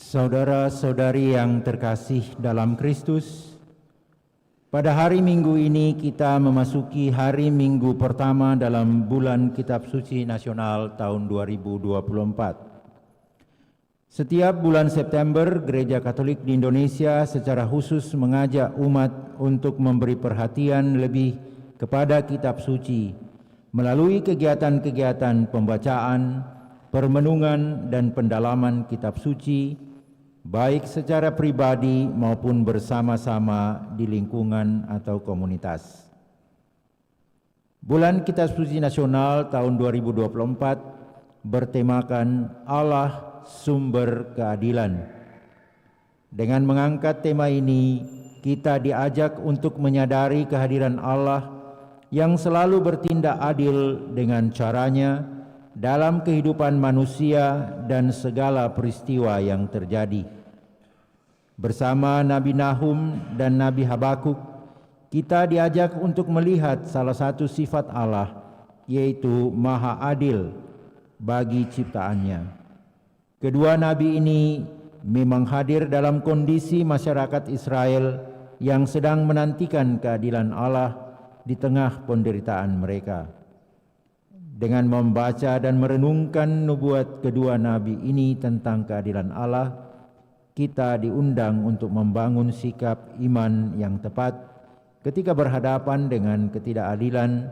Saudara-saudari yang terkasih dalam Kristus, pada hari Minggu ini kita memasuki hari Minggu pertama dalam bulan Kitab Suci Nasional tahun 2024. Setiap bulan September, Gereja Katolik di Indonesia secara khusus mengajak umat untuk memberi perhatian lebih kepada Kitab Suci melalui kegiatan-kegiatan pembacaan, permenungan dan pendalaman Kitab Suci, baik secara pribadi maupun bersama-sama di lingkungan atau komunitas. Bulan Kitab Suci Nasional tahun 2024 bertemakan Allah Sumber Keadilan. Dengan mengangkat tema ini, kita diajak untuk menyadari kehadiran Allah yang selalu bertindak adil dengan caranya dalam kehidupan manusia dan segala peristiwa yang terjadi. Bersama Nabi Nahum dan Nabi Habakuk, kita diajak untuk melihat salah satu sifat Allah, yaitu Maha Adil bagi ciptaannya. Kedua nabi ini memang hadir dalam kondisi masyarakat Israel yang sedang menantikan keadilan Allah di tengah penderitaan mereka. Dengan membaca dan merenungkan nubuat kedua nabi ini tentang keadilan Allah, kita diundang untuk membangun sikap iman yang tepat ketika berhadapan dengan ketidakadilan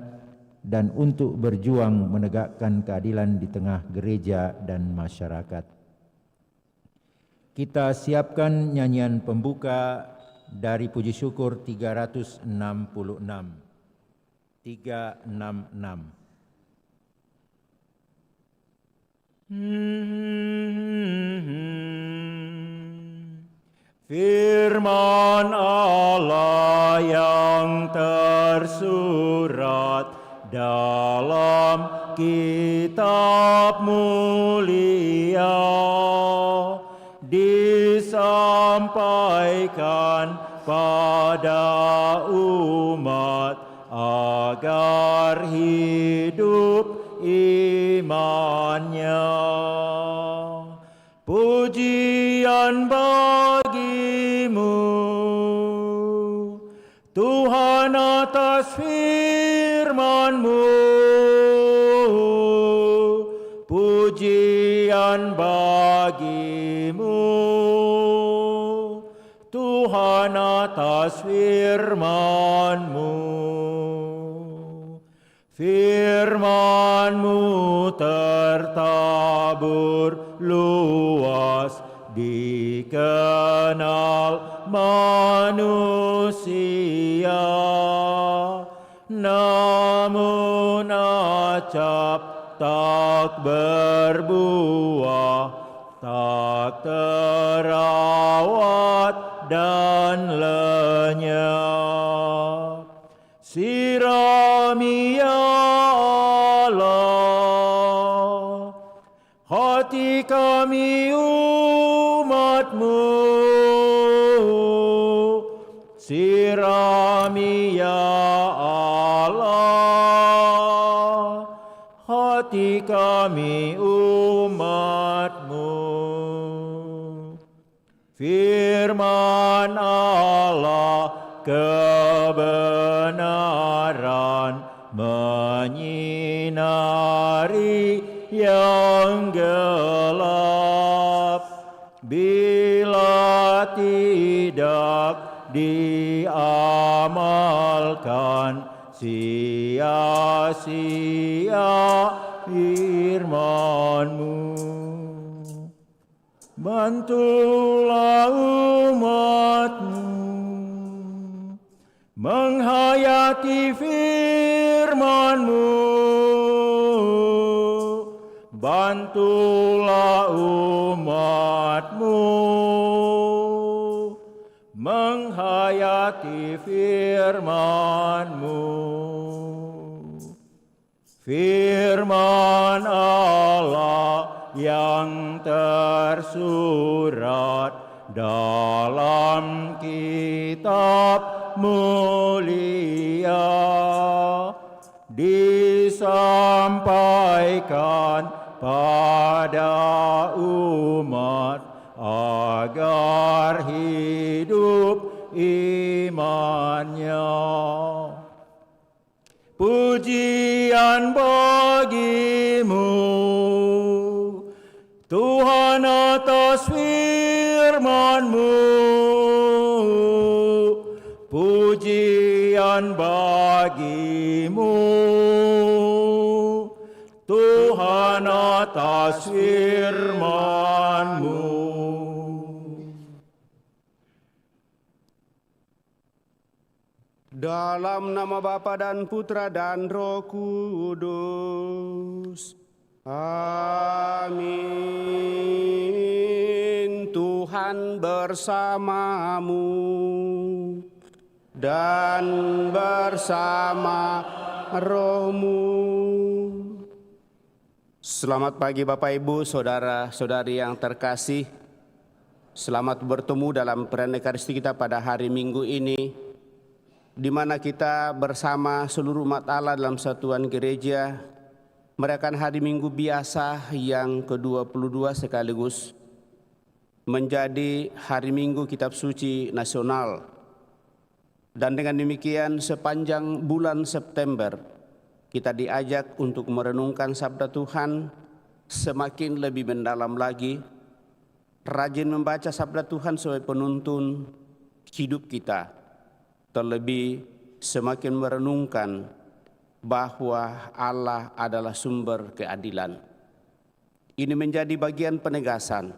dan untuk berjuang menegakkan keadilan di tengah gereja dan masyarakat. Kita siapkan nyanyian pembuka dari Puji Syukur 366. 366. Firman Allah yang tersurat dalam kitab mulia disampaikan pada umat agar hidup imannya. Pujian bagimu, Tuhan, atas firman-Mu. Pujian bagimu, Tuhan, atas firman-Mu. Firman-Mu tertabur luas, dikenal manusia, namun acap tak berbuah, tak terawat dan lenyap. Sirami ya Allah hati kami umat-Mu. Sirami ya Allah hati kami umat-Mu. Firman Allah kebenaran menyinari yang gelap, bila tidak diamalkan sia-sia firman-Mu. Bantulah umat-Mu menghayati firman-Mu. Bantulah umat-Mu menghayati firman-Mu. Firman Allah yang tersurat dalam kitab mulia disampaikan pada umat hidup imannya. Pujian bagimu, Tuhan, atas firman-Mu. Pujian bagimu, Tuhan, atas firman-Mu. Dalam nama Bapa dan Putra dan Roh Kudus. Amin. Tuhan bersamamu dan bersama rohmu. Selamat pagi Bapak Ibu, saudara-saudari yang terkasih. Selamat bertemu dalam perayaan Ekaristi kita pada hari Minggu ini, di mana kita bersama seluruh umat Allah dalam satuan gereja merayakan hari Minggu biasa yang ke-22 sekaligus menjadi hari Minggu Kitab Suci Nasional. Dan dengan demikian sepanjang bulan September kita diajak untuk merenungkan sabda Tuhan semakin lebih mendalam lagi, rajin membaca sabda Tuhan sebagai penuntun hidup kita. Terlebih semakin merenungkan bahwa Allah adalah sumber keadilan. Ini menjadi bagian penegasan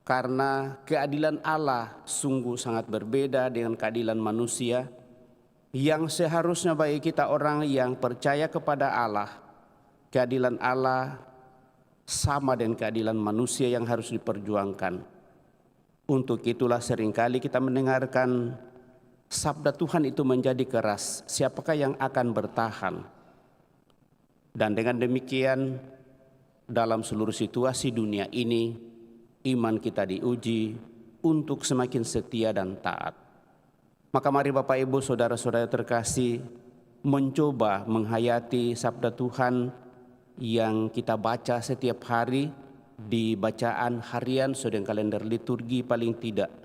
karena keadilan Allah sungguh sangat berbeda dengan keadilan manusia yang seharusnya bagi kita orang yang percaya kepada Allah, keadilan Allah sama dengan keadilan manusia yang harus diperjuangkan. Untuk itulah seringkali kita mendengarkan sabda Tuhan itu menjadi keras, siapakah yang akan bertahan? Dan dengan demikian, dalam seluruh situasi dunia ini, iman kita diuji untuk semakin setia dan taat. Maka mari Bapak Ibu, saudara-saudara terkasih, mencoba menghayati sabda Tuhan yang kita baca setiap hari di bacaan harian sesuai dengan kalender liturgi paling tidak.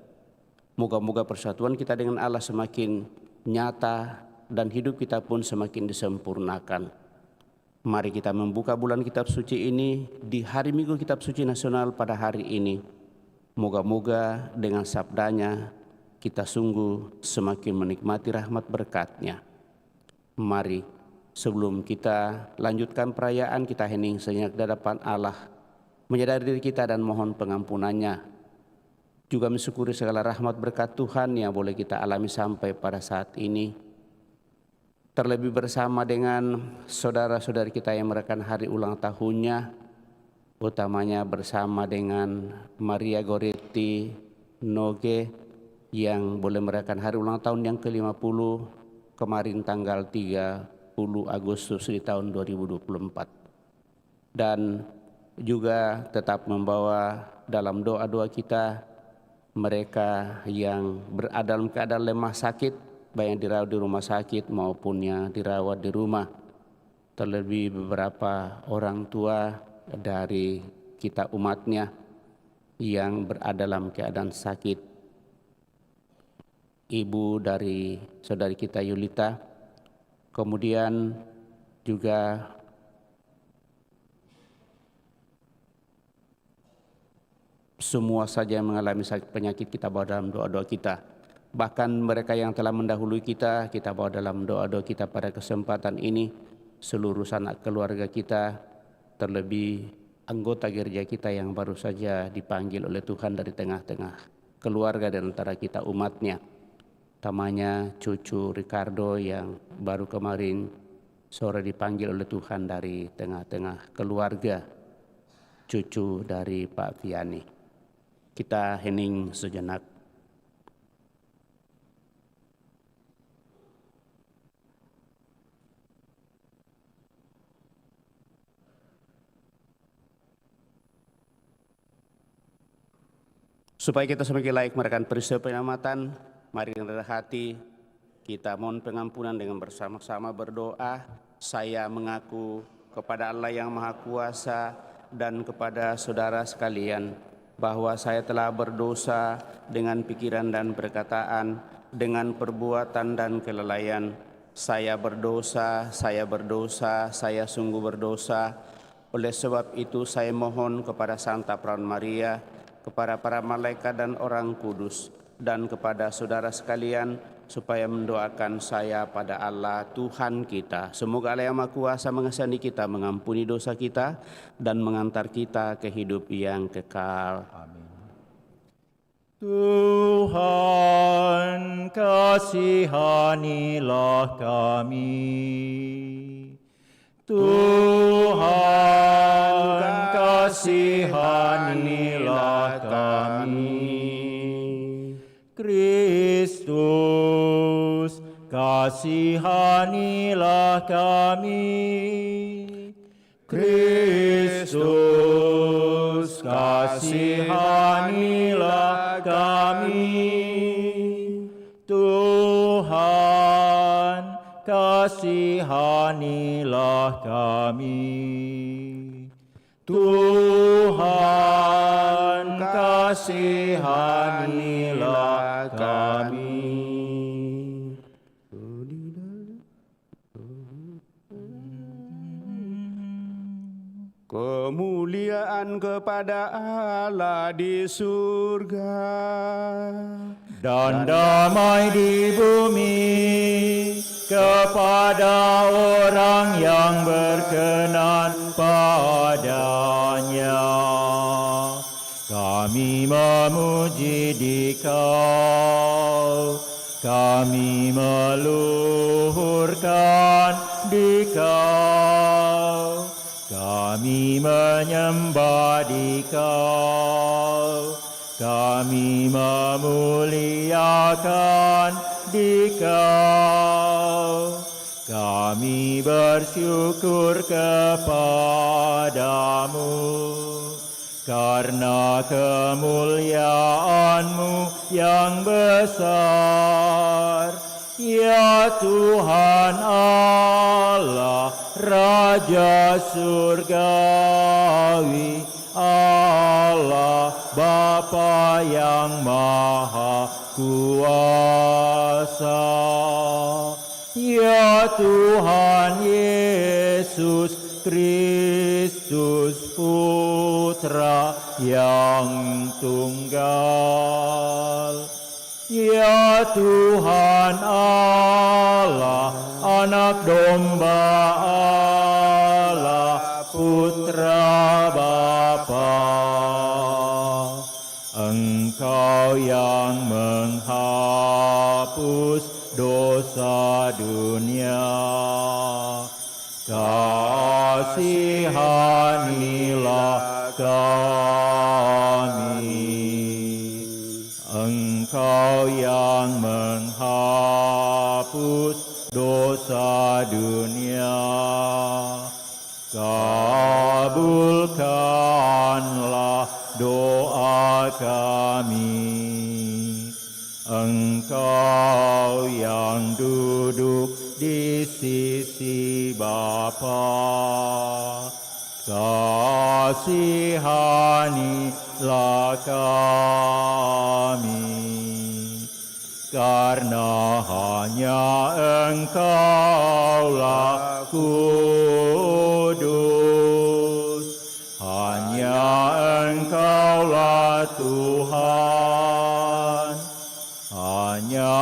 Moga-moga persatuan kita dengan Allah semakin nyata dan hidup kita pun semakin disempurnakan. Mari kita membuka bulan Kitab Suci ini di hari Minggu Kitab Suci Nasional pada hari ini. Moga-moga dengan sabdanya kita sungguh semakin menikmati rahmat berkat-Nya. Mari sebelum kita lanjutkan perayaan, kita hening sejenak di hadapan Allah, menyadari diri kita dan mohon pengampunannya. Juga mensyukuri segala rahmat berkat Tuhan yang boleh kita alami sampai pada saat ini. Terlebih bersama dengan saudara-saudari kita yang merayakan hari ulang tahunnya, utamanya bersama dengan Maria Goretti Noge yang boleh merayakan hari ulang tahun yang ke-50 kemarin tanggal 30 Agustus di tahun 2024. Dan juga tetap membawa dalam doa-doa kita mereka yang berada dalam keadaan lemah sakit, baik yang dirawat di rumah sakit maupun yang dirawat di rumah. Terlebih beberapa orang tua dari kita umatnya yang berada dalam keadaan sakit. Ibu dari saudari kita Yulita, kemudian juga semua saja yang mengalami sakit penyakit kita bawa dalam doa-doa kita. Bahkan mereka yang telah mendahului kita bawa dalam doa-doa kita pada kesempatan ini. Seluruh sanak keluarga kita, terlebih anggota gereja kita yang baru saja dipanggil oleh Tuhan dari tengah-tengah keluarga dan antara kita umatnya. Utamanya cucu Ricardo yang baru kemarin sore dipanggil oleh Tuhan dari tengah-tengah keluarga, cucu dari Pak Vianney. Kita hening sejenak. Supaya kita semakin layak merayakan peristiwa penyelamatan, mari dengan rendah hati kita mohon pengampunan dengan bersama-sama berdoa. Saya mengaku kepada Allah yang Maha Kuasa dan kepada saudara sekalian bahwa saya telah berdosa dengan pikiran dan perkataan, dengan perbuatan dan kelalaian. Saya berdosa, saya sungguh berdosa. Oleh sebab itu saya mohon kepada Santa Perawan Maria, kepada para malaikat dan orang kudus, dan kepada saudara sekalian, supaya mendoakan saya pada Allah Tuhan kita. Semoga Allah yang Maha Kuasa mengasihani kita, mengampuni dosa kita, dan mengantar kita ke hidup yang kekal. Amin. Tuhan, kasihanilah kami. Tuhan, kasihanilah kami. Kristus, kasihanilah kami. Kristus, kasihanilah kami. Tuhan, kasihanilah kami. Tuhan, kasihanilah kami. Kemuliaan kepada Allah di surga, Dan damai di bumi kepada orang yang berkenan padanya. Kami memuji Dikau, kami meluhurkan Dikau, kami menyembah Dikau, kami memuliakan Dikau, kami bersyukur kepadamu karena kemuliaan-Mu yang besar, ya Tuhan Allah, Raja surgawi, Allah Bapa yang Maha Kuasa. Ya Tuhan Yesus Kristus Putra yang tunggal. Ya Tuhan Allah, Anak Domba Allah, Putra Bapa. Engkau yang menghapus dosa dunia, kasihanilah kami. Engkau yang menghapus dosa dunia, kabulkanlah doa kami. Engkau yang duduk di sisi Bapa, kasihanilah kami. Karena hanya Engkaulah kudus, hanya Engkaulah Tuhan, hanya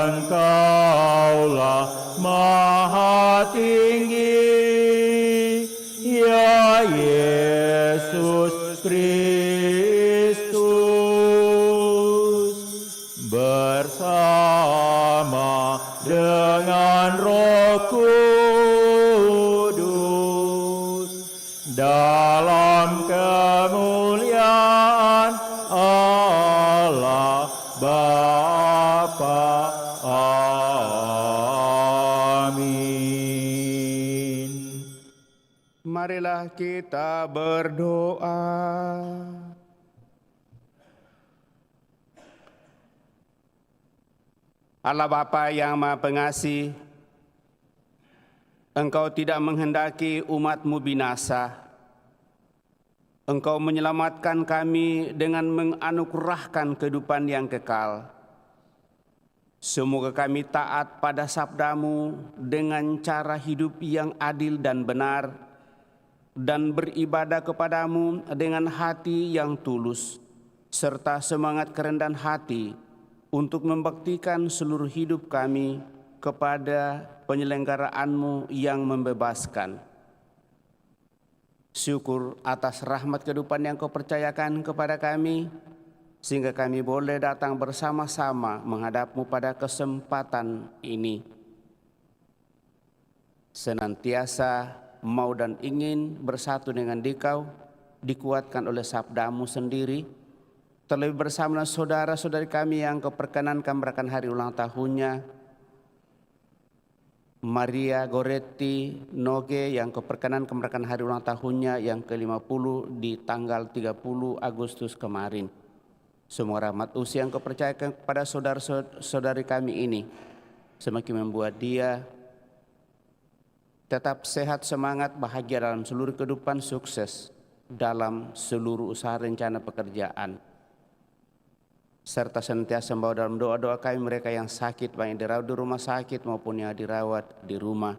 Engkaulah Maha Tinggi, ya Yesus Kristus, bersama dengan Roh Kudus, dalam kemuliaan Allah Bapa. Amin. marilah kita berdoa. Allah Bapa yang Maha Pengasih, Engkau tidak menghendaki umat-Mu binasa, Engkau menyelamatkan kami dengan menganugerahkan kehidupan yang kekal. Semoga kami taat pada sabdamu dengan cara hidup yang adil dan benar, dan beribadah kepadamu dengan hati yang tulus, serta semangat kerendahan hati untuk membaktikan seluruh hidup kami kepada penyelenggaraanmu yang membebaskan. Syukur atas rahmat kehidupan yang kau percayakan kepada kami, sehingga kami boleh datang bersama-sama menghadapmu pada kesempatan ini. Senantiasa mau dan ingin bersatu dengan Dikau, dikuatkan oleh sabdamu sendiri, terlebih bersama saudara-saudari kami yang kau perkenankan merayakan hari ulang tahunnya, Maria Goretti Noge yang keperkenan merayakan hari ulang tahunnya yang ke-50 di tanggal 30 Agustus kemarin. Semua rahmat usia yang kau percayakan kepada saudara-saudari kami ini semakin membuat dia tetap sehat, semangat, bahagia dalam seluruh kehidupan, sukses dalam seluruh usaha rencana pekerjaan, serta senantiasa membawa dalam doa-doa kami mereka yang sakit, baik yang dirawat di rumah sakit maupun yang dirawat di rumah,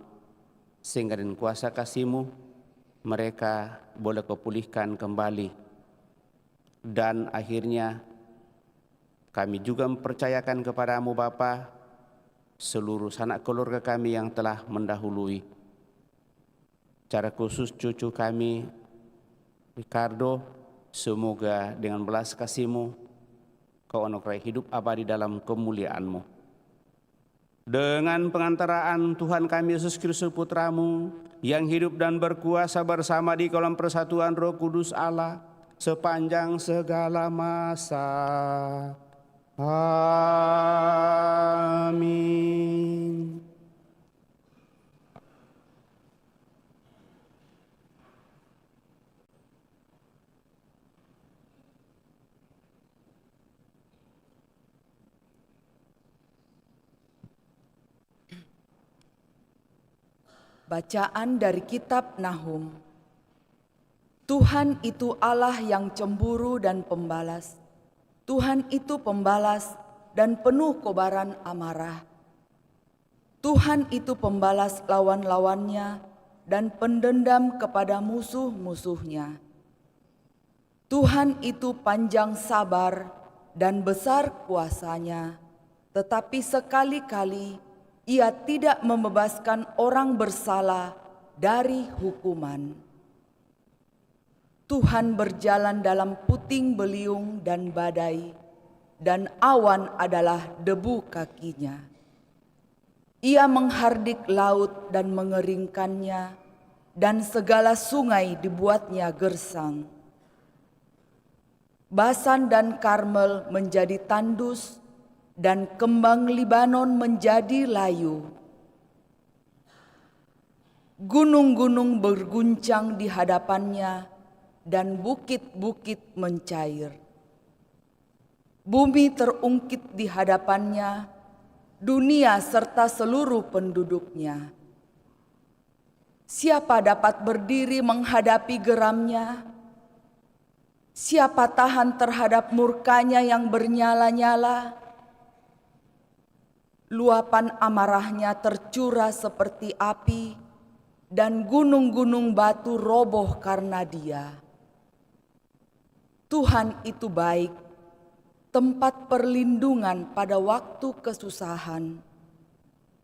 sehingga dengan kuasa kasih-Mu mereka boleh Kau pulihkan kembali. Dan akhirnya kami juga mempercayakan kepadamu Bapa seluruh sanak keluarga kami yang telah mendahului, secara khusus cucu kami Ricardo, semoga dengan belas kasih-Mu Kau anugerahi hidup abadi dalam kemuliaan-Mu. Dengan pengantaraan Tuhan kami Yesus Kristus Putra-Mu, yang hidup dan berkuasa bersama di dalam persatuan Roh Kudus Allah, sepanjang segala masa. Amin. Bacaan dari Kitab Nahum. Tuhan itu Allah yang cemburu dan pembalas. Tuhan itu pembalas dan penuh kobaran amarah. Tuhan itu pembalas lawan-lawannya dan pendendam kepada musuh-musuhnya. Tuhan itu panjang sabar dan besar kuasanya, tetapi sekali-kali Ia tidak membebaskan orang bersalah dari hukuman. Tuhan berjalan dalam puting beliung dan badai, dan awan adalah debu kakinya. Ia menghardik laut dan mengeringkannya, dan segala sungai dibuatnya gersang. Basan dan Karmel menjadi tandus, dan kembang Libanon menjadi layu. Gunung-gunung berguncang di hadapannya, dan bukit-bukit mencair. Bumi terungkit di hadapannya, dunia serta seluruh penduduknya. Siapa dapat berdiri menghadapi geramnya? Siapa tahan terhadap murkanya yang bernyala-nyala? Luapan amarahnya tercurah seperti api, dan gunung-gunung batu roboh karena Dia. Tuhan itu baik, tempat perlindungan pada waktu kesusahan.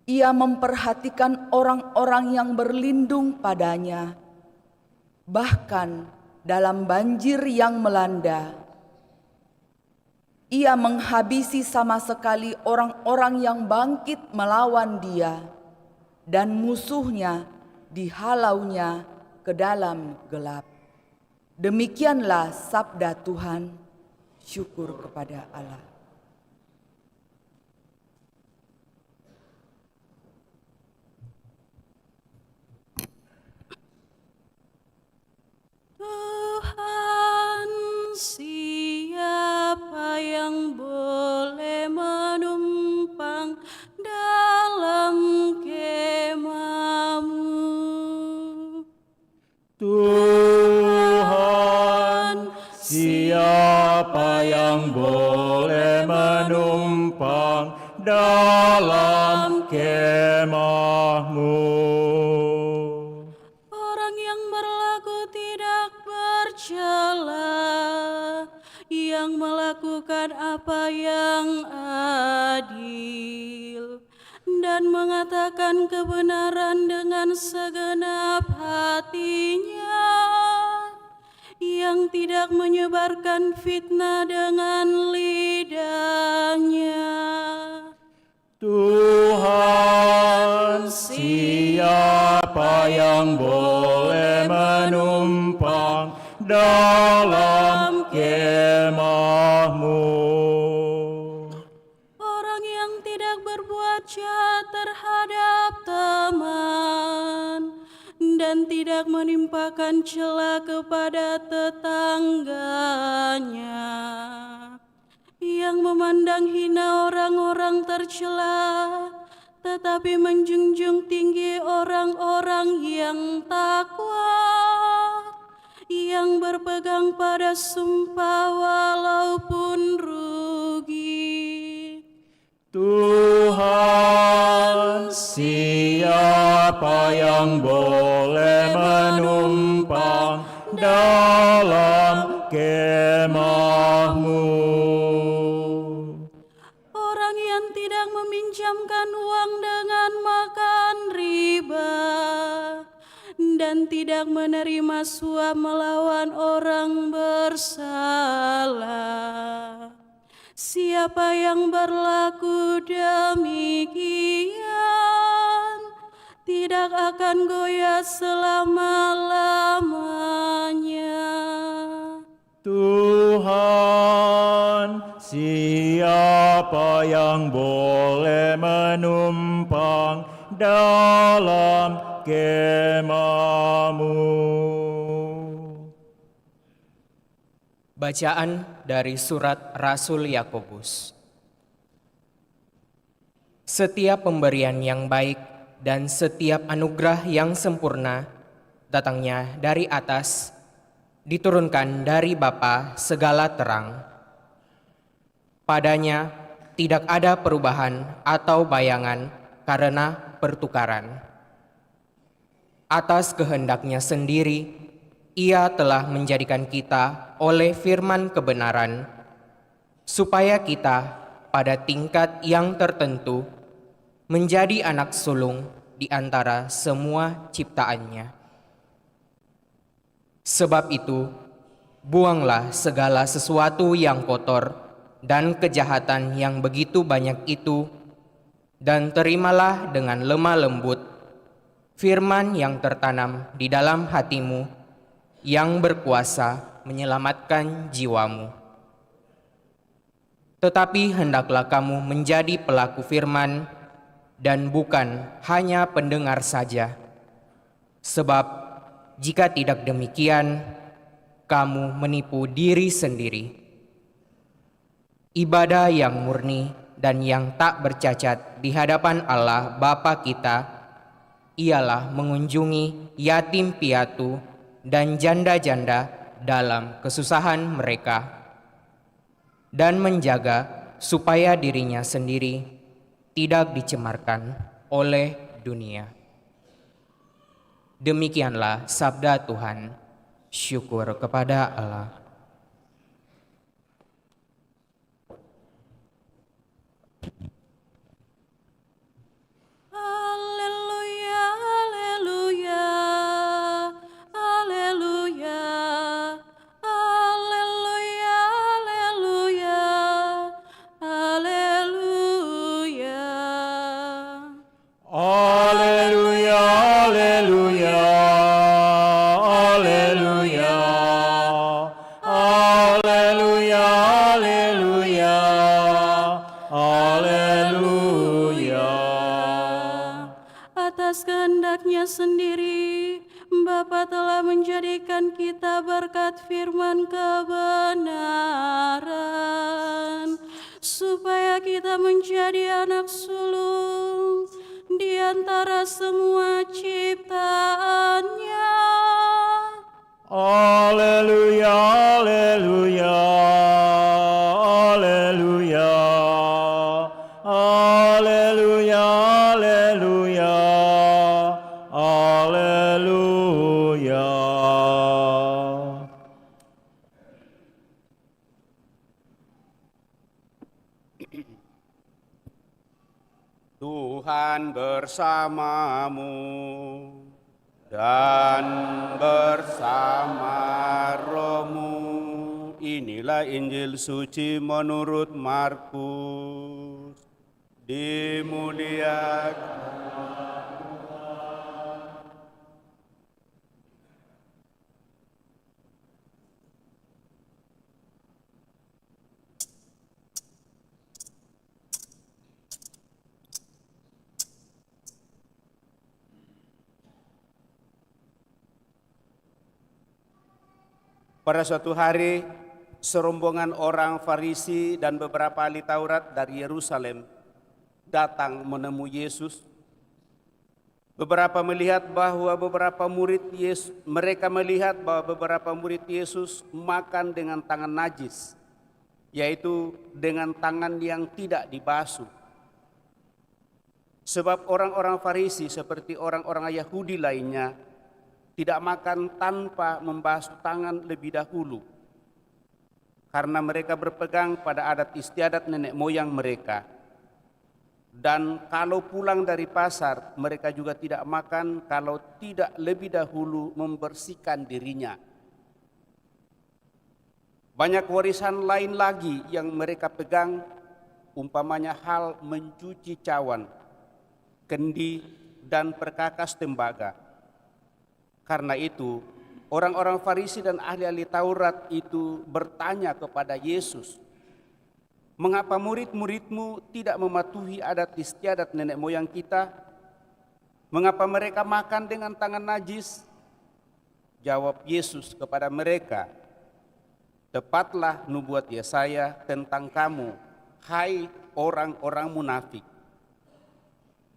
Ia memperhatikan orang-orang yang berlindung padanya, bahkan dalam banjir yang melanda. Ia menghabisi sama sekali orang-orang yang bangkit melawan Dia, dan musuhnya dihalaunya ke dalam gelap. Demikianlah sabda Tuhan. Syukur kepada Allah. Tuhan, siapa yang boleh menumpang dalam kemah-Mu? Tuhan, yang boleh menumpang dalam kemah-Mu. Orang yang berlaku tidak bercela, yang melakukan apa yang adil, dan mengatakan kebenaran dengan segenap hatinya, yang tidak menyebarkan fitnah dengan lidahnya. Tuhan, siapa yang boleh menumpang dalam kemah-Mu? Orang yang tidak berbuat jahat terhadap teman dan tidak menimpakan cela kepada tetangganya, yang memandang hina orang-orang tercela, tetapi menjunjung tinggi orang-orang yang takwa, yang berpegang pada sumpah walaupun rugi. Tuhan, siapa yang boleh menumpang dalam kemah-Mu? Orang yang tidak meminjamkan uang dengan makan riba dan tidak menerima suap melawan orang bersalah. Siapa yang berlaku demikian tidak akan goyah selama-lamanya. Tuhan, siapa yang boleh menumpang dalam kemah-Mu? Bacaan dari surat Rasul Yakobus. Setiap pemberian yang baik dan setiap anugerah yang sempurna datangnya dari atas, diturunkan dari Bapa segala terang. Padanya tidak ada perubahan atau bayangan karena pertukaran. Atas kehendaknya sendiri, Ia telah menjadikan kita oleh firman kebenaran, supaya kita pada tingkat yang tertentu menjadi anak sulung di antara semua ciptaannya. Sebab itu, buanglah segala sesuatu yang kotor dan kejahatan yang begitu banyak itu, dan terimalah dengan lemah lembut firman yang tertanam di dalam hatimu, yang berkuasa menyelamatkan jiwamu. Tetapi hendaklah kamu menjadi pelaku firman dan bukan hanya pendengar saja. Sebab jika tidak demikian, kamu menipu diri sendiri. Ibadah yang murni dan yang tak bercacat di hadapan Allah Bapa kita ialah mengunjungi yatim piatu dan janda-janda dalam kesusahan mereka, dan menjaga supaya dirinya sendiri tidak dicemarkan oleh dunia. Demikianlah sabda Tuhan. Syukur kepada Allah. Haleluya, haleluya, haleluya, haleluya, haleluya, haleluya. Haleluya, haleluya, haleluya, haleluya, haleluya, haleluya. Atas kehendaknya sendiri, Bapa telah menjadikan kita berkat firman kebenaran, supaya kita menjadi anak sulung di antara semua ciptaannya. Haleluya, haleluya, Haleluya, haleluya, haleluya. Tuhan bersamamu dan bersama rohmu. Inilah Injil suci menurut Markus. Dimuliakan pada suatu hari, serombongan orang Farisi dan beberapa ahli Taurat dari Yerusalem datang menemui Yesus. Mereka melihat bahwa beberapa murid Yesus makan dengan tangan najis, yaitu dengan tangan yang tidak dibasuh. Sebab orang-orang Farisi seperti orang-orang Yahudi lainnya tidak makan tanpa membasuh tangan lebih dahulu, karena mereka berpegang pada adat istiadat nenek moyang mereka. Dan kalau pulang dari pasar, mereka juga tidak makan kalau tidak lebih dahulu membersihkan dirinya. Banyak warisan lain lagi yang mereka pegang, umpamanya hal mencuci cawan, kendi, dan perkakas tembaga. Karena itu, orang-orang Farisi dan ahli-ahli Taurat itu bertanya kepada Yesus, "Mengapa murid-muridmu tidak mematuhi adat istiadat nenek moyang kita? Mengapa mereka makan dengan tangan najis?" Jawab Yesus kepada mereka, "Tepatlah nubuat Yesaya tentang kamu, hai orang-orang munafik.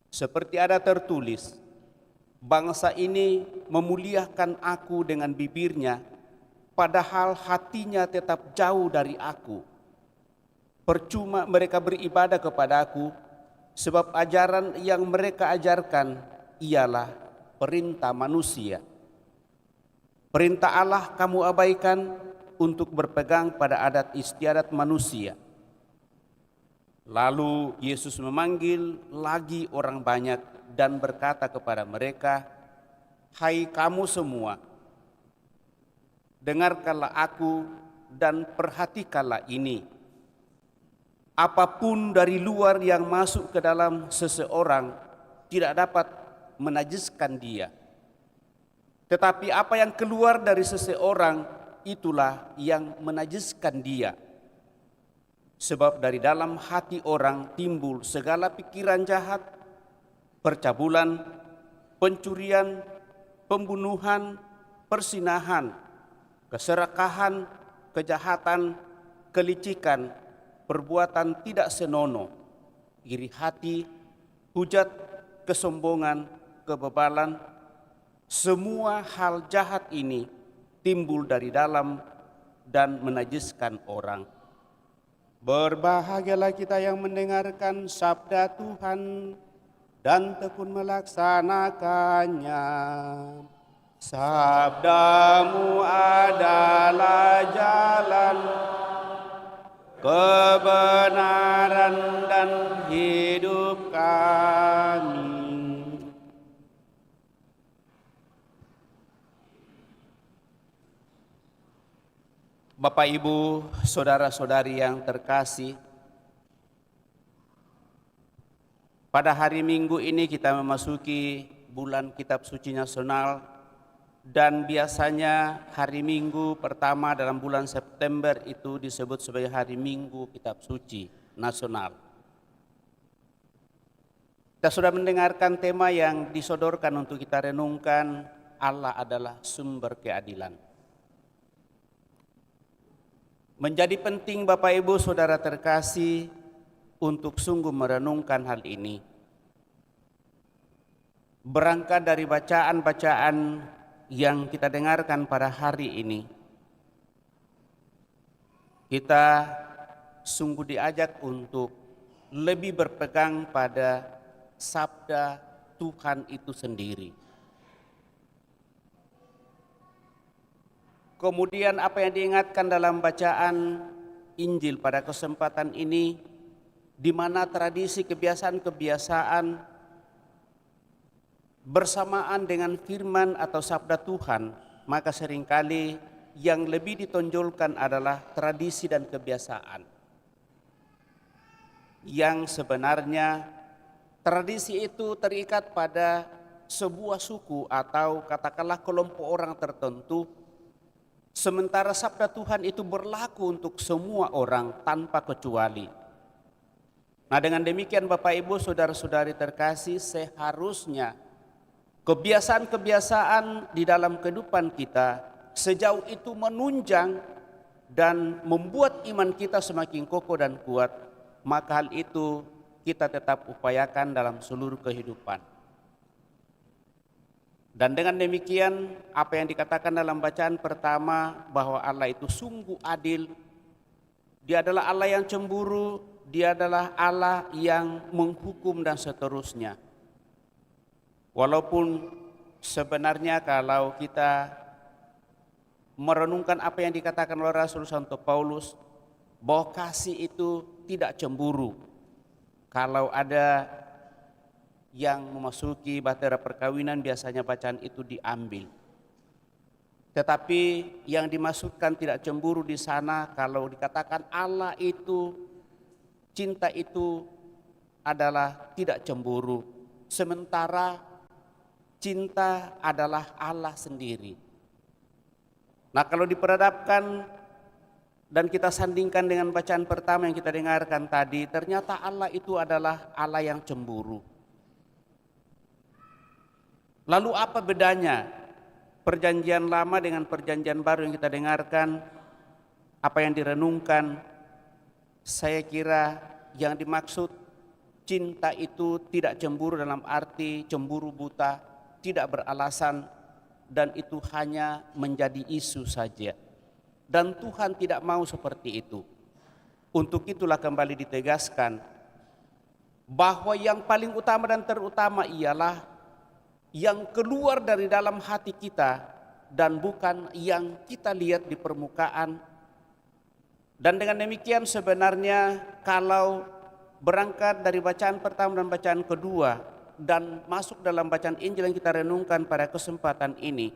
Seperti ada tertulis, bangsa ini memuliakan aku dengan bibirnya, padahal hatinya tetap jauh dari aku. Percuma mereka beribadah kepada aku, sebab ajaran yang mereka ajarkan ialah perintah manusia. Perintah Allah kamu abaikan untuk berpegang pada adat istiadat manusia." Lalu Yesus memanggil lagi orang banyak dan berkata kepada mereka, "Hai kamu semua, dengarkanlah aku dan perhatikanlah ini. Apapun dari luar yang masuk ke dalam seseorang tidak dapat menajiskan dia. Tetapi apa yang keluar dari seseorang itulah yang menajiskan dia. Sebab dari dalam hati orang timbul segala pikiran jahat, percabulan, pencurian, pembunuhan, persinahan, keserakahan, kejahatan, kelicikan, perbuatan tidak senonoh, iri hati, hujat, kesombongan, kebebalan. Semua hal jahat ini timbul dari dalam dan menajiskan orang. Berbahagialah kita yang mendengarkan sabda Tuhan dan tekun melaksanakannya. Sabdamu adalah jalan kebenaran dan hidup kami. Bapak, Ibu, saudara-saudari yang terkasih, pada hari Minggu ini kita memasuki bulan Kitab Suci Nasional, dan biasanya hari Minggu pertama dalam bulan September itu disebut sebagai hari Minggu Kitab Suci Nasional. Kita sudah mendengarkan tema yang disodorkan untuk kita renungkan, Allah adalah sumber keadilan. Menjadi penting Bapak Ibu Saudara terkasih untuk sungguh merenungkan hal ini. Berangkat dari bacaan-bacaan yang kita dengarkan pada hari ini, kita sungguh diajak untuk lebih berpegang pada sabda Tuhan itu sendiri. Kemudian apa yang diingatkan dalam bacaan Injil pada kesempatan ini, di mana tradisi kebiasaan-kebiasaan bersamaan dengan firman atau sabda Tuhan, maka seringkali yang lebih ditonjolkan adalah tradisi dan kebiasaan. Yang sebenarnya tradisi itu terikat pada sebuah suku atau katakanlah kelompok orang tertentu, sementara sabda Tuhan itu berlaku untuk semua orang tanpa kecuali. Nah, dengan demikian Bapak Ibu saudara-saudari terkasih, seharusnya kebiasaan-kebiasaan di dalam kehidupan kita sejauh itu menunjang dan membuat iman kita semakin kokoh dan kuat, maka hal itu kita tetap upayakan dalam seluruh kehidupan. Dan dengan demikian apa yang dikatakan dalam bacaan pertama bahwa Allah itu sungguh adil, Dia adalah Allah yang cemburu, Dia adalah Allah yang menghukum dan seterusnya. Walaupun sebenarnya kalau kita merenungkan apa yang dikatakan oleh Rasul Santo Paulus, bahwa kasih itu tidak cemburu. Kalau ada yang memasuki bahtera perkawinan, biasanya bacaan itu diambil. Tetapi yang dimaksudkan tidak cemburu di sana, kalau dikatakan Allah itu, cinta itu adalah tidak cemburu. Sementara cinta adalah Allah sendiri. Nah, kalau diperhadapkan dan kita sandingkan dengan bacaan pertama yang kita dengarkan tadi, ternyata Allah itu adalah Allah yang cemburu. Lalu apa bedanya perjanjian lama dengan perjanjian baru yang kita dengarkan, apa yang direnungkan? Saya kira yang dimaksud cinta itu tidak cemburu dalam arti cemburu buta, tidak beralasan, dan itu hanya menjadi isu saja. Dan Tuhan tidak mau seperti itu. Untuk itulah kembali ditegaskan bahwa yang paling utama dan terutama ialah yang keluar dari dalam hati kita dan bukan yang kita lihat di permukaan. Dan dengan demikian sebenarnya kalau berangkat dari bacaan pertama dan bacaan kedua dan masuk dalam bacaan Injil yang kita renungkan pada kesempatan ini,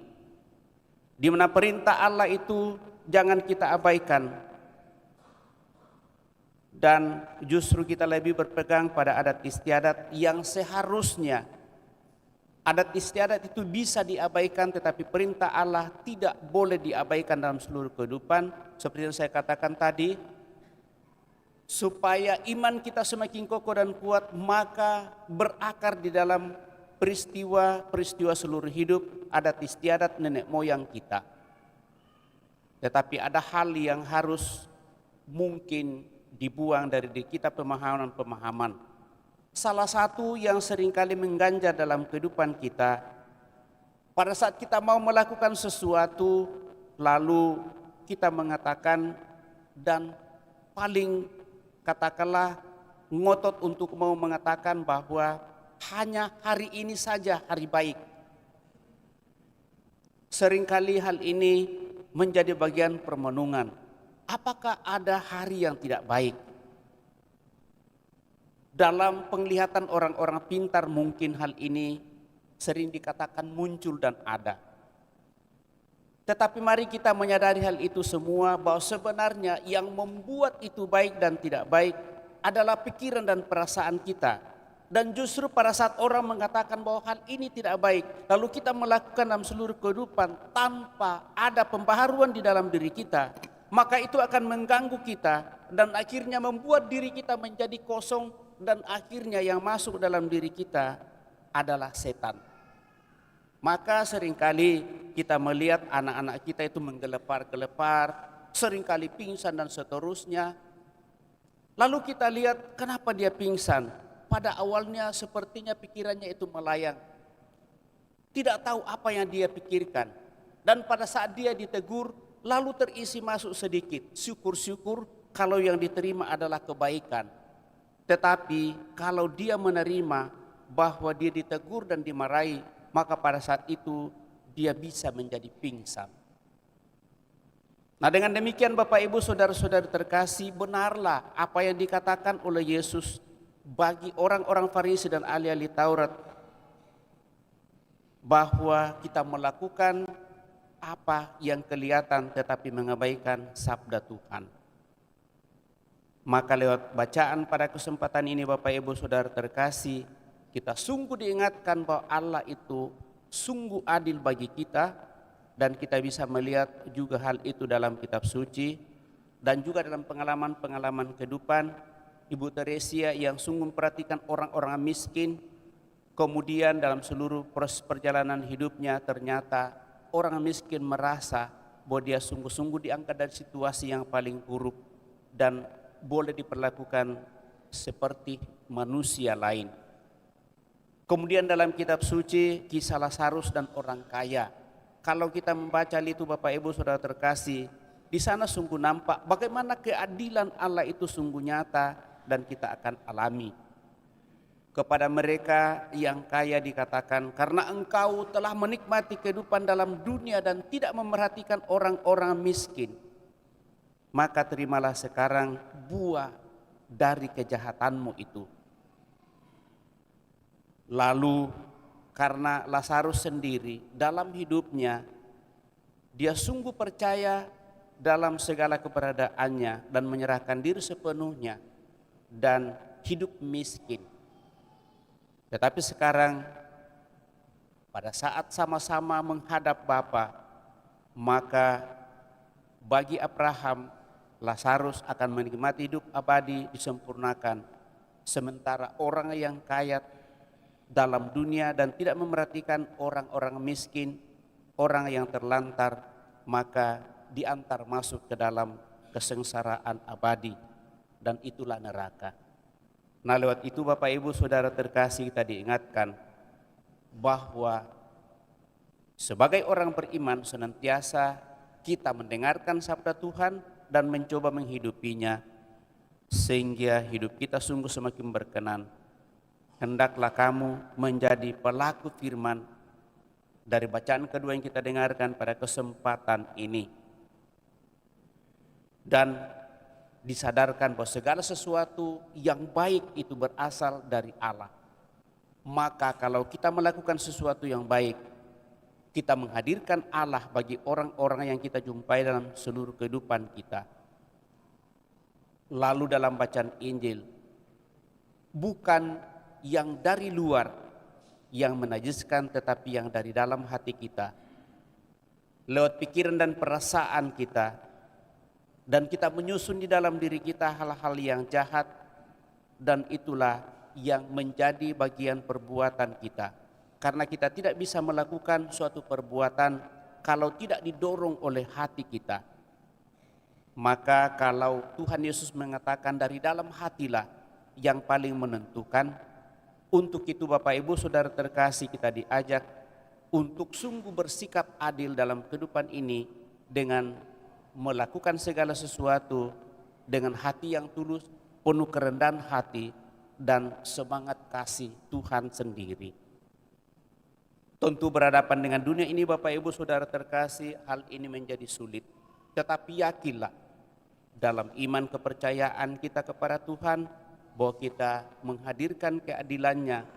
di mana perintah Allah itu jangan kita abaikan, dan justru kita lebih berpegang pada adat istiadat yang seharusnya adat istiadat itu bisa diabaikan, tetapi perintah Allah tidak boleh diabaikan dalam seluruh kehidupan. Seperti yang saya katakan tadi, supaya iman kita semakin kokoh dan kuat, maka berakar di dalam peristiwa-peristiwa seluruh hidup, adat istiadat nenek moyang kita. Tetapi ada hal yang harus mungkin dibuang dari diri kita, pemahaman-pemahaman. Salah satu yang seringkali mengganjal dalam kehidupan kita, pada saat kita mau melakukan sesuatu, lalu kita mengatakan dan paling katakanlah ngotot untuk mau mengatakan bahwa hanya hari ini saja hari baik. Seringkali hal ini menjadi bagian permenungan. Apakah ada hari yang tidak baik? Dalam penglihatan orang-orang pintar mungkin hal ini sering dikatakan muncul dan ada. Tetapi mari kita menyadari hal itu semua, bahwa sebenarnya yang membuat itu baik dan tidak baik adalah pikiran dan perasaan kita. Dan justru pada saat orang mengatakan bahwa hal ini tidak baik, lalu kita melakukan dalam seluruh kehidupan tanpa ada pembaharuan di dalam diri kita, maka itu akan mengganggu kita dan akhirnya membuat diri kita menjadi kosong, dan akhirnya yang masuk dalam diri kita adalah setan. Maka seringkali kita melihat anak-anak kita itu menggelepar-gelepar, seringkali pingsan dan seterusnya. Lalu kita lihat kenapa dia pingsan. Pada awalnya sepertinya pikirannya itu melayang, tidak tahu apa yang dia pikirkan. Dan pada saat dia ditegur, lalu terisi masuk sedikit, syukur-syukur kalau yang diterima adalah kebaikan. Tetapi kalau dia menerima bahwa dia ditegur dan dimarahi, maka pada saat itu dia bisa menjadi pingsan. Nah, dengan demikian Bapak Ibu Saudara-saudara terkasih, benarlah apa yang dikatakan oleh Yesus bagi orang-orang Farisi dan ahli-ahli Taurat, bahwa kita melakukan apa yang kelihatan tetapi mengabaikan sabda Tuhan. Maka lewat bacaan pada kesempatan ini Bapak Ibu Saudara terkasih, kita sungguh diingatkan bahwa Allah itu sungguh adil bagi kita, dan kita bisa melihat juga hal itu dalam kitab suci dan juga dalam pengalaman-pengalaman kehidupan Ibu Teresia yang sungguh memperhatikan orang-orang miskin. Kemudian dalam seluruh proses perjalanan hidupnya ternyata orang miskin merasa bahwa dia sungguh-sungguh diangkat dari situasi yang paling buruk dan boleh diperlakukan seperti manusia lain. Kemudian dalam kitab suci kisah Lazarus dan orang kaya. Kalau kita membaca itu Bapak Ibu Saudara terkasih, di sana sungguh nampak bagaimana keadilan Allah itu sungguh nyata dan kita akan alami. Kepada mereka yang kaya dikatakan, karena engkau telah menikmati kehidupan dalam dunia dan tidak memerhatikan orang-orang miskin, maka terimalah sekarang buah dari kejahatanmu itu. Lalu karena Lazarus sendiri dalam hidupnya, dia sungguh percaya dalam segala keberadaannya dan menyerahkan diri sepenuhnya dan hidup miskin. Tetapi sekarang pada saat sama-sama menghadap Bapa, maka bagi Abraham Lazarus akan menikmati hidup abadi disempurnakan, sementara orang yang kaya dalam dunia dan tidak memerhatikan orang-orang miskin, orang yang terlantar, maka diantar masuk ke dalam kesengsaraan abadi, dan itulah neraka. Nah, lewat itu Bapak Ibu Saudara terkasih, kita diingatkan bahwa sebagai orang beriman senantiasa kita mendengarkan sabda Tuhan dan mencoba menghidupinya sehingga hidup kita sungguh semakin berkenan. Hendaklah kamu menjadi pelaku firman dari bacaan kedua yang kita dengarkan pada kesempatan ini, dan disadarkan bahwa segala sesuatu yang baik itu berasal dari Allah. Maka kalau kita melakukan sesuatu yang baik, kita menghadirkan Allah bagi orang-orang yang kita jumpai dalam seluruh kehidupan kita. Lalu dalam bacaan Injil, bukan yang dari luar yang menajiskan, tetapi yang dari dalam hati kita, lewat pikiran dan perasaan kita, dan kita menyusun di dalam diri kita hal-hal yang jahat, dan itulah yang menjadi bagian perbuatan kita. Karena kita tidak bisa melakukan suatu perbuatan kalau tidak didorong oleh hati kita. Maka kalau Tuhan Yesus mengatakan dari dalam hatilah yang paling menentukan, untuk itu Bapak Ibu Saudara terkasih, kita diajak untuk sungguh bersikap adil dalam kehidupan ini dengan melakukan segala sesuatu dengan hati yang tulus, penuh kerendahan hati dan semangat kasih Tuhan sendiri. Tentu berhadapan dengan dunia ini Bapak Ibu Saudara terkasih, hal ini menjadi sulit. Tetapi yakinlah dalam iman kepercayaan kita kepada Tuhan bahwa kita menghadirkan keadilannya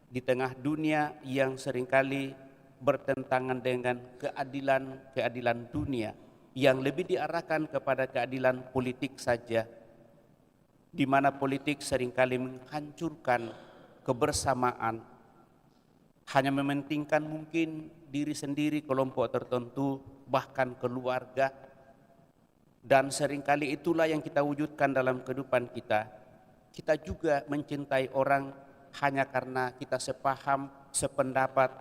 di tengah dunia yang seringkali bertentangan dengan keadilan dunia, yang lebih diarahkan kepada keadilan politik saja, di mana politik seringkali menghancurkan kebersamaan, hanya mementingkan mungkin diri sendiri, kelompok tertentu, bahkan keluarga, dan seringkali itulah yang kita wujudkan dalam kehidupan kita. Kita juga mencintai orang hanya karena kita sepaham, sependapat,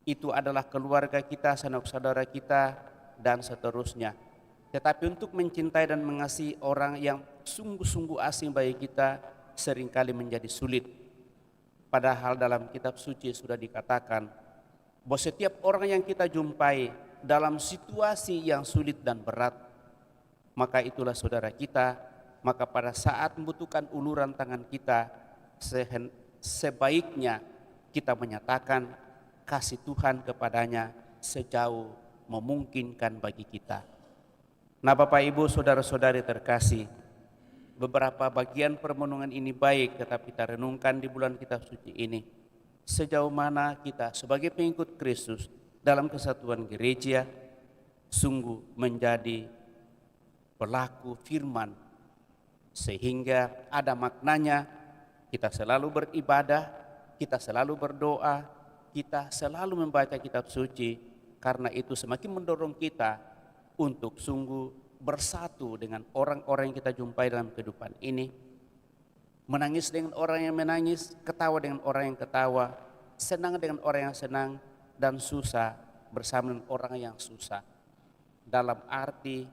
itu adalah keluarga kita, sanak saudara kita, dan seterusnya. Tetapi untuk mencintai dan mengasihi orang yang sungguh-sungguh asing bagi kita seringkali menjadi sulit. Padahal dalam kitab suci sudah dikatakan bahwa setiap orang yang kita jumpai dalam situasi yang sulit dan berat, maka itulah saudara kita maka pada saat membutuhkan uluran tangan kita, sebaiknya kita menyatakan kasih Tuhan kepadanya sejauh memungkinkan bagi kita. Nah, Bapak Ibu, saudara-saudari terkasih, beberapa bagian permenungan ini baik, tetapi kita renungkan di bulan kitab suci ini. Sejauh mana kita sebagai pengikut Kristus dalam kesatuan gereja sungguh menjadi pelaku firman, sehingga ada maknanya kita selalu beribadah, kita selalu berdoa, kita selalu membaca kitab suci, karena itu semakin mendorong kita untuk sungguh bersatu dengan orang-orang yang kita jumpai dalam kehidupan ini, menangis dengan orang yang menangis, ketawa dengan orang yang ketawa, senang dengan orang yang senang, dan susah bersama dengan orang yang susah. Dalam arti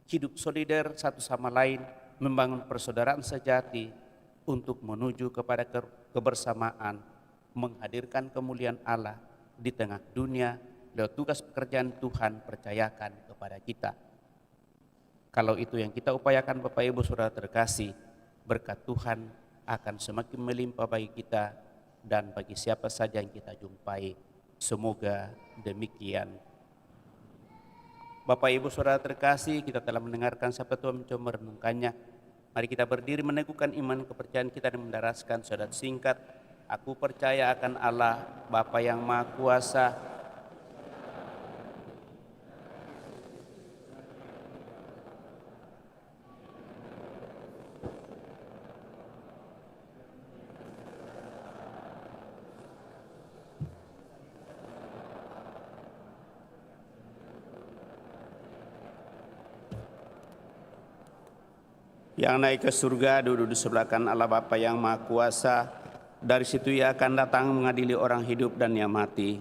hidup solider satu sama lain, membangun persaudaraan sejati untuk menuju kepada kebersamaan, menghadirkan kemuliaan Allah di tengah dunia lewat tugas pekerjaan Tuhan percayakan kepada kita. Kalau itu yang kita upayakan, Bapak Ibu Saudara terkasih, berkat Tuhan akan semakin melimpah bagi kita dan bagi siapa saja yang kita jumpai. Semoga demikian. Bapak Ibu Saudara terkasih, kita telah mendengarkan sabda Tuhan, mencoba merenungkannya. Mari kita berdiri meneguhkan iman kepercayaan kita dan mendaraskan syahadat singkat. Aku percaya akan Allah, Bapa yang Maha Kuasa, yang naik ke surga, duduk di sebelah kanan Allah Bapa yang Maha Kuasa. Dari situ Ia akan datang mengadili orang hidup dan yang mati.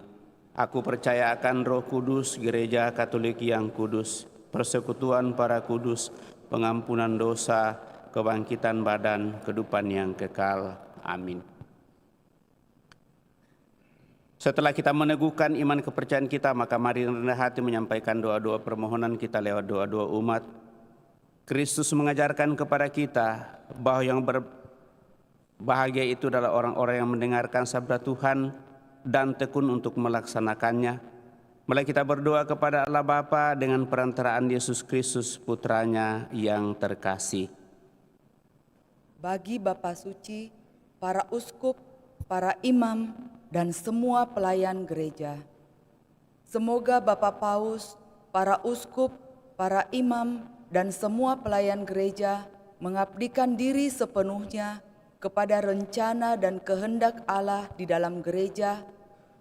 Aku percaya akan Roh Kudus, Gereja Katolik yang kudus, persekutuan para kudus, pengampunan dosa, kebangkitan badan, kehidupan yang kekal. Amin. Setelah kita meneguhkan iman kepercayaan kita, maka mari rendah hati menyampaikan doa-doa permohonan kita lewat doa-doa umat. Kristus mengajarkan kepada kita bahwa yang berbahagia itu adalah orang-orang yang mendengarkan sabda Tuhan dan tekun untuk melaksanakannya. Mari kita berdoa kepada Allah Bapa dengan perantaraan Yesus Kristus Putranya yang terkasih. Bagi Bapa Suci, para uskup, para imam, dan semua pelayan gereja, semoga Bapak Paus, para uskup, para imam, dan semua pelayan gereja mengabdikan diri sepenuhnya kepada rencana dan kehendak Allah di dalam gereja,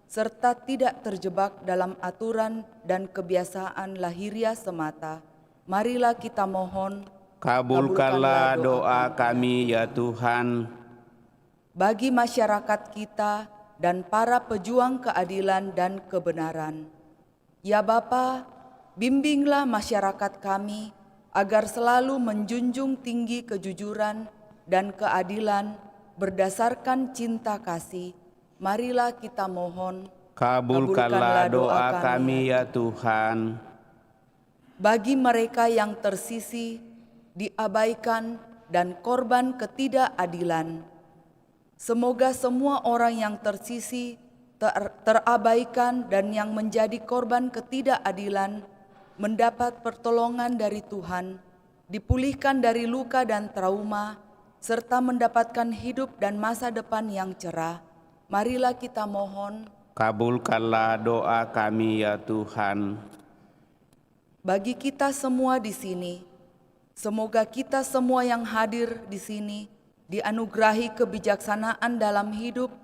serta tidak terjebak dalam aturan dan kebiasaan lahiriah semata. Marilah kita mohon, kabulkanlah doa kami ya Tuhan. Bagi masyarakat kita dan para pejuang keadilan dan kebenaran, ya Bapa, bimbinglah masyarakat kami agar selalu menjunjung tinggi kejujuran dan keadilan berdasarkan cinta kasih. Marilah kita mohon, kabulkanlah doa kami ya Tuhan. Bagi mereka yang tersisih, diabaikan, dan korban ketidakadilan, semoga semua orang yang tersisih, terabaikan, dan yang menjadi korban ketidakadilan mendapat pertolongan dari Tuhan, dipulihkan dari luka dan trauma, serta mendapatkan hidup dan masa depan yang cerah. Marilah kita mohon, kabulkanlah doa kami ya Tuhan. Bagi kita semua di sini, semoga kita semua yang hadir di sini dianugerahi kebijaksanaan dalam hidup,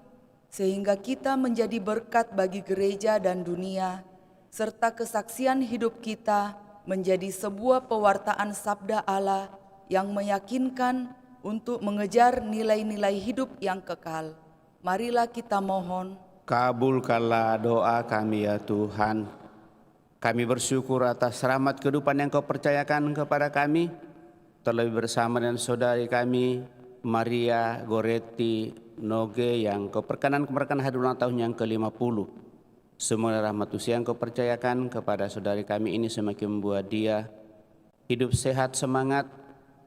sehingga kita menjadi berkat bagi gereja dan dunia, serta kesaksian hidup kita menjadi sebuah pewartaan sabda Allah yang meyakinkan untuk mengejar nilai-nilai hidup yang kekal. Marilah kita mohon, kabulkanlah doa kami ya Tuhan. Kami bersyukur atas rahmat kehidupan yang Kau percayakan kepada kami, terlebih bersama dengan saudari kami Maria Goretti Noge yang Kau perkenan hari ulang tahun yang ke-50. Semua rahmat usia yang Kau percayakan kepada saudari kami ini semakin membuat dia hidup sehat, semangat,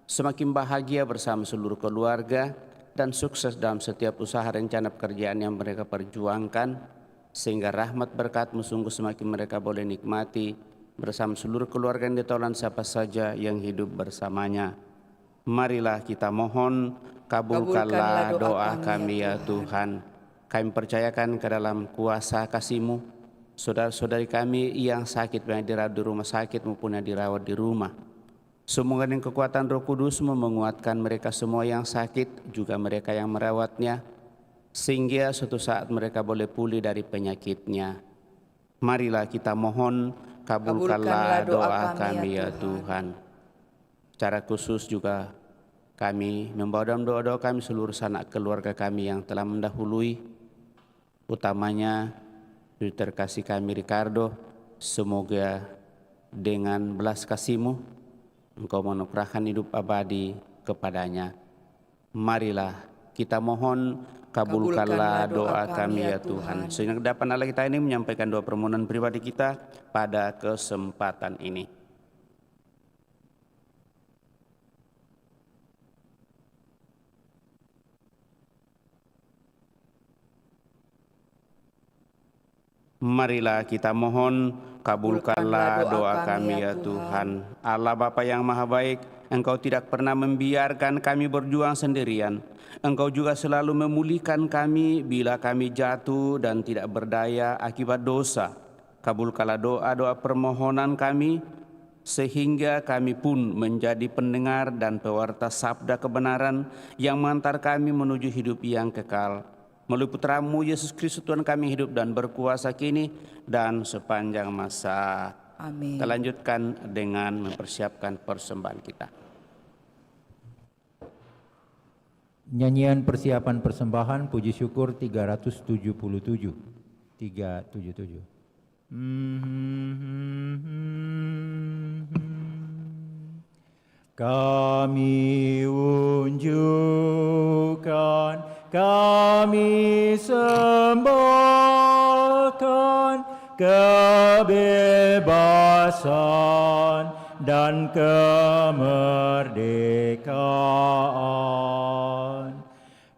semakin bahagia bersama seluruh keluarga, dan sukses dalam setiap usaha rencana pekerjaan yang mereka perjuangkan, sehingga rahmat berkat-Mu sungguh semakin mereka boleh nikmati bersama seluruh keluarga yang ditolong siapa saja yang hidup bersamanya. Marilah kita mohon, kabulkanlah doa kami ya Tuhan. Kami percayakan ke dalam kuasa kasih-Mu saudara-saudari kami yang sakit, baik dirawat di rumah sakit maupun yang dirawat di rumah. Semoga dengan kekuatan Roh Kudus menguatkan mereka semua yang sakit, juga mereka yang merawatnya, sehingga suatu saat mereka boleh pulih dari penyakitnya. Marilah kita mohon, kabulkanlah doa kami ya Tuhan. Secara khusus juga kami membawa dalam doa-doa kami seluruh sanak keluarga kami yang telah mendahului, utamanya terkasih kami Ricardo. Semoga dengan belas kasih-Mu Engkau menukarkan hidup abadi kepadanya. Marilah kita mohon, kabulkanlah doa kami ya Tuhan. Sehingga dapat Allah kita ini menyampaikan doa permohonan pribadi kita pada kesempatan ini. Marilah kita mohon, kabulkanlah doa kami ya Tuhan. Allah Bapa yang Maha Baik, Engkau tidak pernah membiarkan kami berjuang sendirian. Engkau juga selalu memulihkan kami bila kami jatuh dan tidak berdaya akibat dosa. Kabulkanlah doa-doa permohonan kami, sehingga kami pun menjadi pendengar dan pewarta sabda kebenaran yang mengantar kami menuju hidup yang kekal. Melalui Putra-Mu Yesus Kristus Tuhan kami hidup dan berkuasa kini dan sepanjang masa. Amin. Kita lanjutkan dengan mempersiapkan persembahan kita. Nyanyian persiapan persembahan puji syukur 377. 377. Kami unjukkan, kami sembahkan kebebasan dan kemerdekaan.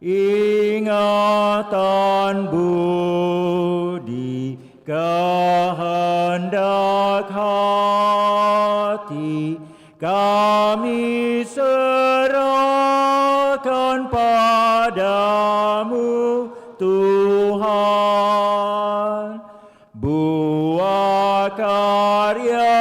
Ingatan budi kehendak hati kami serahkan padamu Tuhan. Buah karya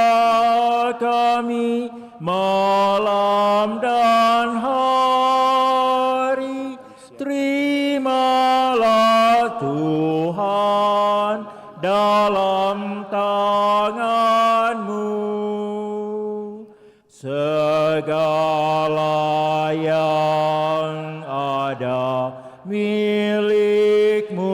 kami malam dan hari, terimalah Tuhan dalam tangan-Mu. Segala yang ada milik-Mu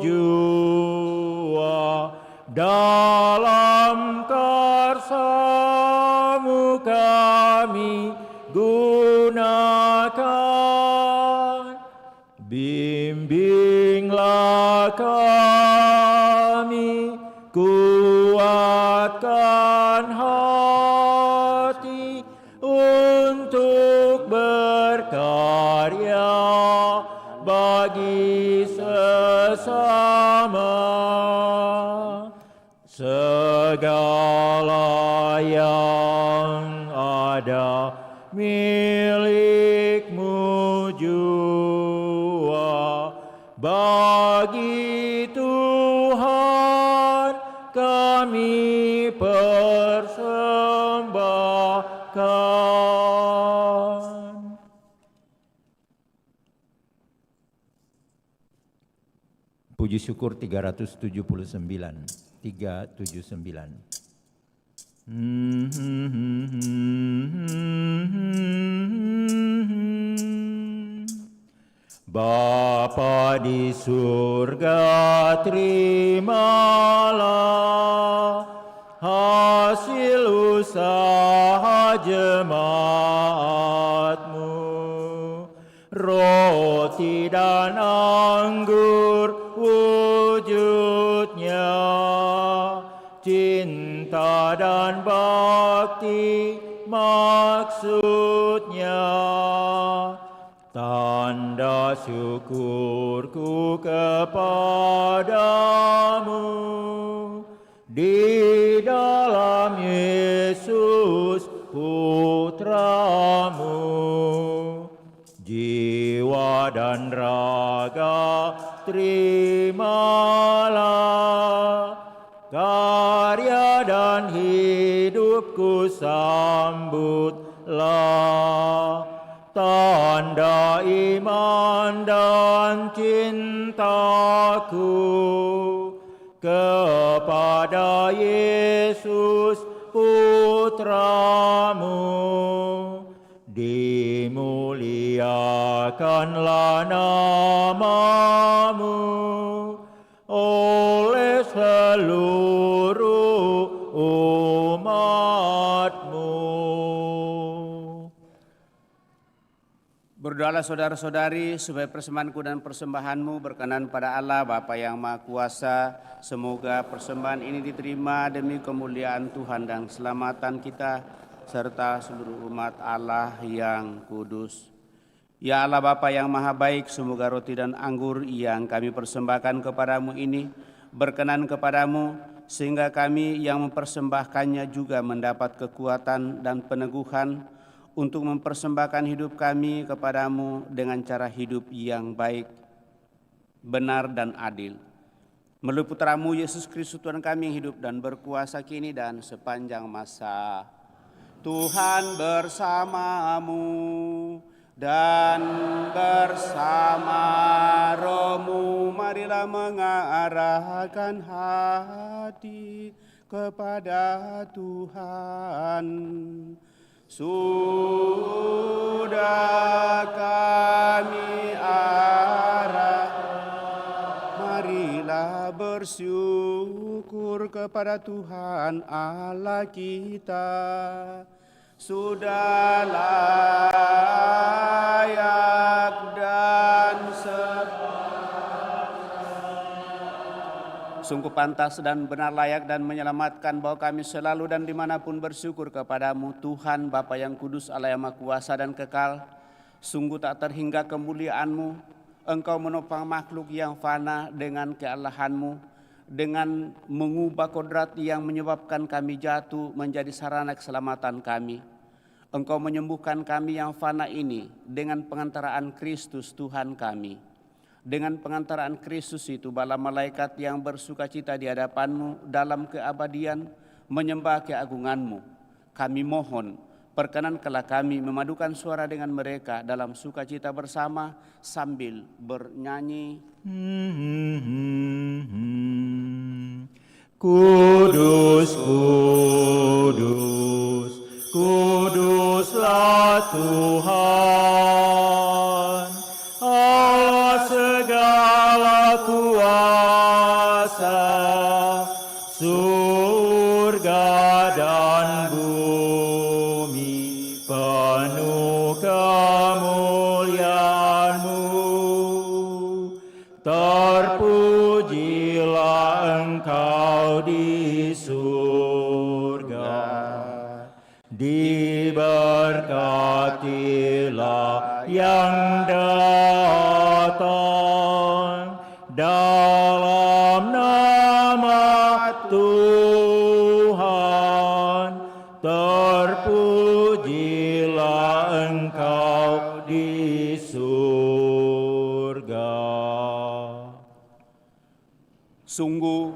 jua, dalam karsa-Mu kami gunakan. Bimbinglah kami, kuatkan hati untuk berkarya bagi sesama. Segala yang ada milik-Mu jua, bagi Tuhan kami persembahkan. Puji syukur 379. 379. Bapa di surga, terimalah hasil usaha jemaat-Mu. Roti dan anggur wujudnya, cinta dan bakti maksudnya. syukurku kepadamu di dalam Yesus Putramu. Jiwa dan raga terimalah, karya dan hidupku sambutlah, tanda iman dan cintaku kepada Yesus Putramu. Dimuliakanlah namamu oleh seluruh umatmu. Berdoalah saudara-saudari supaya persembahanku dan persembahanmu berkenan pada Allah Bapa yang Maha Kuasa. Semoga persembahan ini diterima demi kemuliaan Tuhan dan keselamatan kita serta seluruh umat Allah yang kudus. Ya Allah Bapa yang Maha Baik, semoga roti dan anggur yang kami persembahkan kepadamu ini berkenan kepadamu, sehingga kami yang mempersembahkannya juga mendapat kekuatan dan peneguhan untuk mempersembahkan hidup kami kepadamu dengan cara hidup yang baik, benar dan adil. Melalui Putramu Yesus Kristus Tuhan kami yang hidup dan berkuasa kini dan sepanjang masa. Tuhan bersamamu dan bersama rohmu, marilah mengarahkan hati kepada Tuhan. Sudah kami arah, marilah bersyukur kepada Tuhan Allah kita. Sudah layak dan sungguh pantas dan benar layak dan menyelamatkan bahwa kami selalu dan dimanapun bersyukur kepadamu Tuhan Bapa yang kudus, Allah yang Maha Kuasa dan kekal. Sungguh tak terhingga kemuliaanmu, Engkau menopang makhluk yang fana dengan keallahanmu, dengan mengubah kodrat yang menyebabkan kami jatuh menjadi sarana keselamatan kami. Engkau menyembuhkan kami yang fana ini dengan pengantaraan Kristus Tuhan kami. Dengan pengantaraan Kristus itu, bala malaikat yang bersukacita di hadapanmu dalam keabadian menyembah keagunganmu. Kami mohon, perkenankanlah kami memadukan suara dengan mereka dalam sukacita bersama sambil bernyanyi. Kudus, kudus, kuduslah Tuhan, Allah segala kuasa, surga dan bumi penuh kemuliaan-Mu. Terpujilah Engkau di surga, diberkatilah yang datang dalam nama Tuhan. Terpujilah Engkau di surga. Sungguh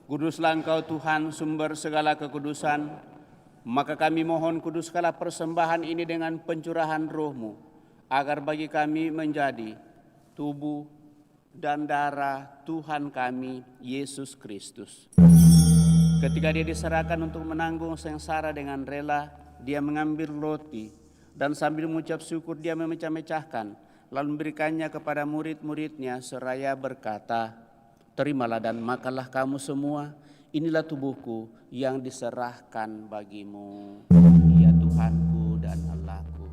kuduslah Engkau Tuhan, sumber segala kekudusan. Maka kami mohon kuduskanlah persembahan ini dengan pencurahan roh-Mu, agar bagi kami menjadi tubuh dan darah Tuhan kami, Yesus Kristus. Ketika Dia diserahkan untuk menanggung sengsara dengan rela, Dia mengambil roti, dan sambil mengucap syukur Dia memecah-mecahkan, lalu memberikannya kepada murid-muridnya seraya berkata, "Terimalah dan makanlah kamu semua, inilah tubuhku yang diserahkan bagimu." Ya Tuhanku dan Allahku.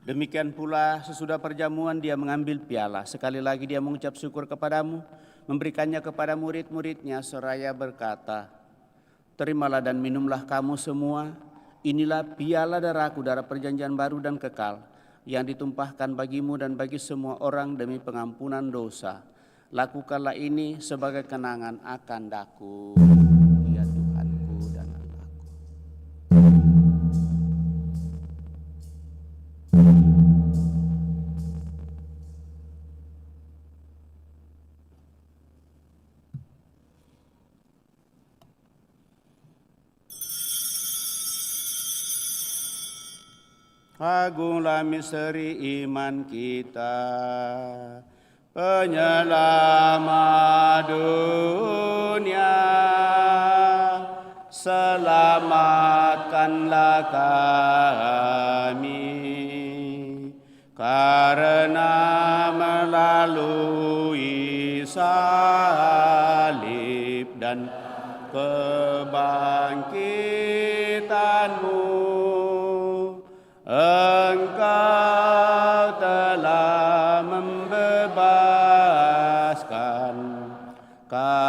Demikian pula sesudah perjamuan dia mengambil piala. Sekali lagi dia mengucap syukur kepadamu, memberikannya kepada murid-muridnya seraya berkata, "Terimalah dan minumlah kamu semua, inilah piala darahku, darah perjanjian baru dan kekal, yang ditumpahkan bagimu dan bagi semua orang demi pengampunan dosa. Lakukanlah ini sebagai kenangan akan daku." Ya Tuhanku dan Allahku. Agunglah misteri iman kita, penyelamat dunia, selamatkanlah kami, karena melalui salib dan kebangkitanmu, Engkau telah membebaskan kami.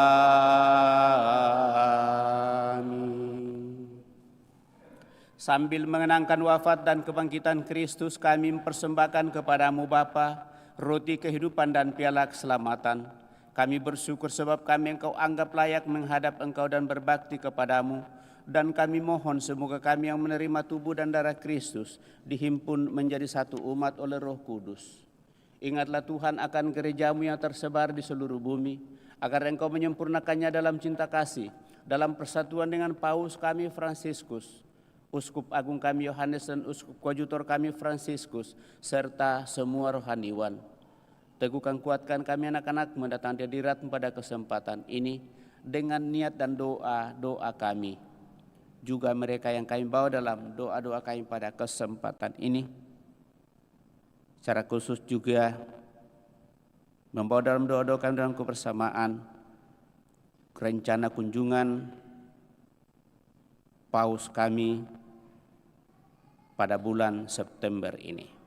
Sambil mengenangkan wafat dan kebangkitan Kristus, kami mempersembahkan kepadamu Bapa roti kehidupan dan piala keselamatan. Kami bersyukur sebab kami Engkau anggap layak menghadap Engkau dan berbakti kepadamu. Dan kami mohon semoga kami yang menerima tubuh dan darah Kristus dihimpun menjadi satu umat oleh Roh Kudus. Ingatlah Tuhan akan gerejamu yang tersebar di seluruh bumi, agar Engkau menyempurnakannya dalam cinta kasih, dalam persatuan dengan Paus kami Fransiskus, Uskup Agung kami Yohanes dan Uskup Koadjutor kami Fransiskus, serta semua rohaniwan. Teguhkan kuatkan kami anak-anak mendatang hadirat pada kesempatan ini dengan niat dan doa-doa kami. Juga mereka yang kami bawa dalam doa-doa kami pada kesempatan ini. Secara khusus juga membawa dalam doa-doa kami dalam kebersamaan rencana kunjungan Paus kami pada bulan September ini.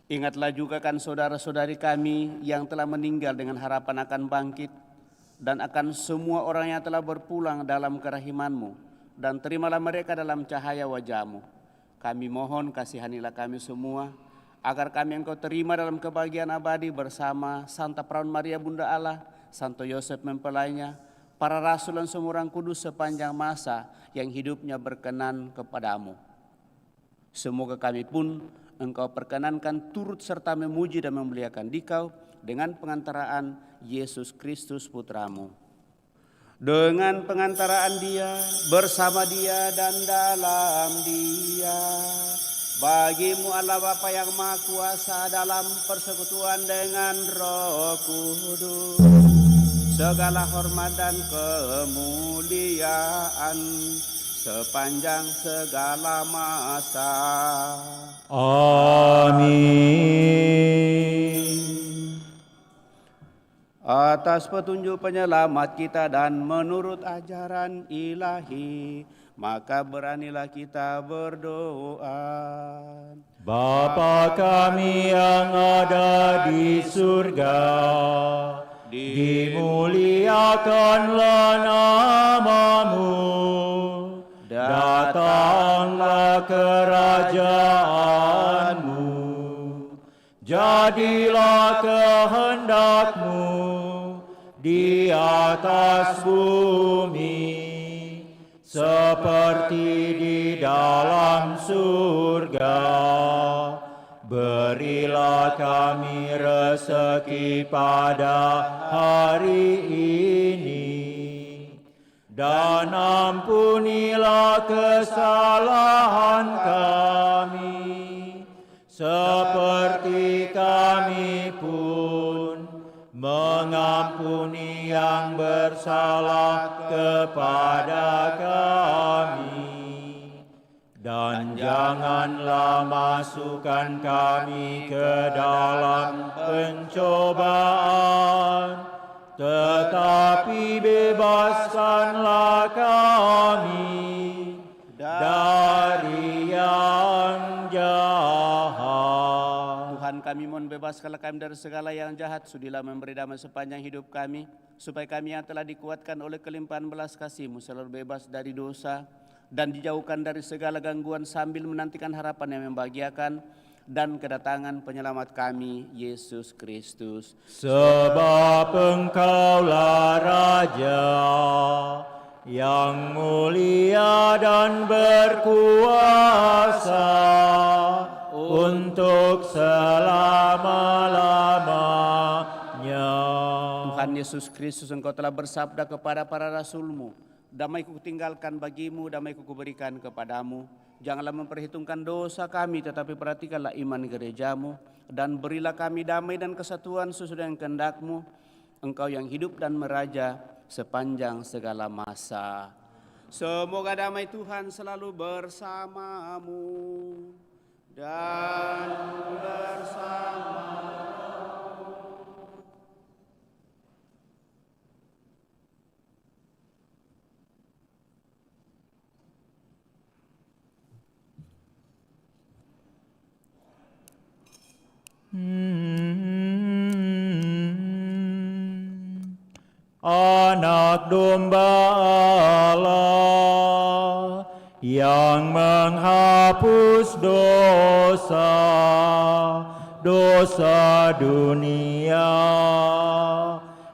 Ingatlah juga kan saudara-saudari kami yang telah meninggal dengan harapan akan bangkit, dan akan semua orang yang telah berpulang dalam kerahiman-Mu, dan terimalah mereka dalam cahaya wajah-Mu. Kami mohon kasihanilah kami semua, agar kami Engkau terima dalam kebahagiaan abadi bersama Santa Perawan Maria Bunda Allah, Santo Yosef mempelainya, para rasul dan semua orang kudus sepanjang masa yang hidupnya berkenan kepadamu. Semoga kami pun Engkau perkenankan turut serta memuji dan memuliakan Dikau dengan pengantaraan Yesus Kristus Putramu. Dengan pengantaraan Dia, bersama Dia dan dalam Dia, bagimu Allah Bapa yang Maha Kuasa dalam persekutuan dengan Roh Kudus, segala hormat dan kemuliaan sepanjang segala masa. Amin. Atas petunjuk penyelamat kita dan menurut ajaran ilahi, maka beranilah kita berdoa. Bapa kami yang ada di surga, dimuliakanlah nama-Mu. Datanglah kerajaan-Mu, jadilah kehendak-Mu di atas bumi, seperti di dalam surga. Berilah kami rezeki pada hari ini, dan ampunilah kesalahan kami, seperti kami pun mengampuni yang bersalah kepada kami. Dan Janganlah masukkan kami ke dalam pencobaan, tetapi bebaskanlah kami dari yang jahat. Tuhan kami mohon bebaskanlah kami dari segala yang jahat, sudilah memberi damai sepanjang hidup kami, supaya kami yang telah dikuatkan oleh kelimpahan belas kasih-Mu selalu bebas dari dosa dan dijauhkan dari segala gangguan sambil menantikan harapan yang membahagiakan dan kedatangan penyelamat kami, Yesus Kristus. Sebab Engkaulah Raja yang mulia dan berkuasa untuk selama-lamanya. Tuhan Yesus Kristus, Engkau telah bersabda kepada para rasul-Mu, damai-Ku tinggalkan bagimu, damai-Ku kuberikan kepadamu. Janganlah memperhitungkan dosa kami, tetapi perhatikanlah iman gereja-Mu, dan berilah kami damai dan kesatuan sesuai dengan kehendak-Mu, Engkau yang hidup dan meraja sepanjang segala masa. Semoga damai Tuhan selalu bersamamu dan bersama. Anak domba Allah yang menghapus dosa dunia,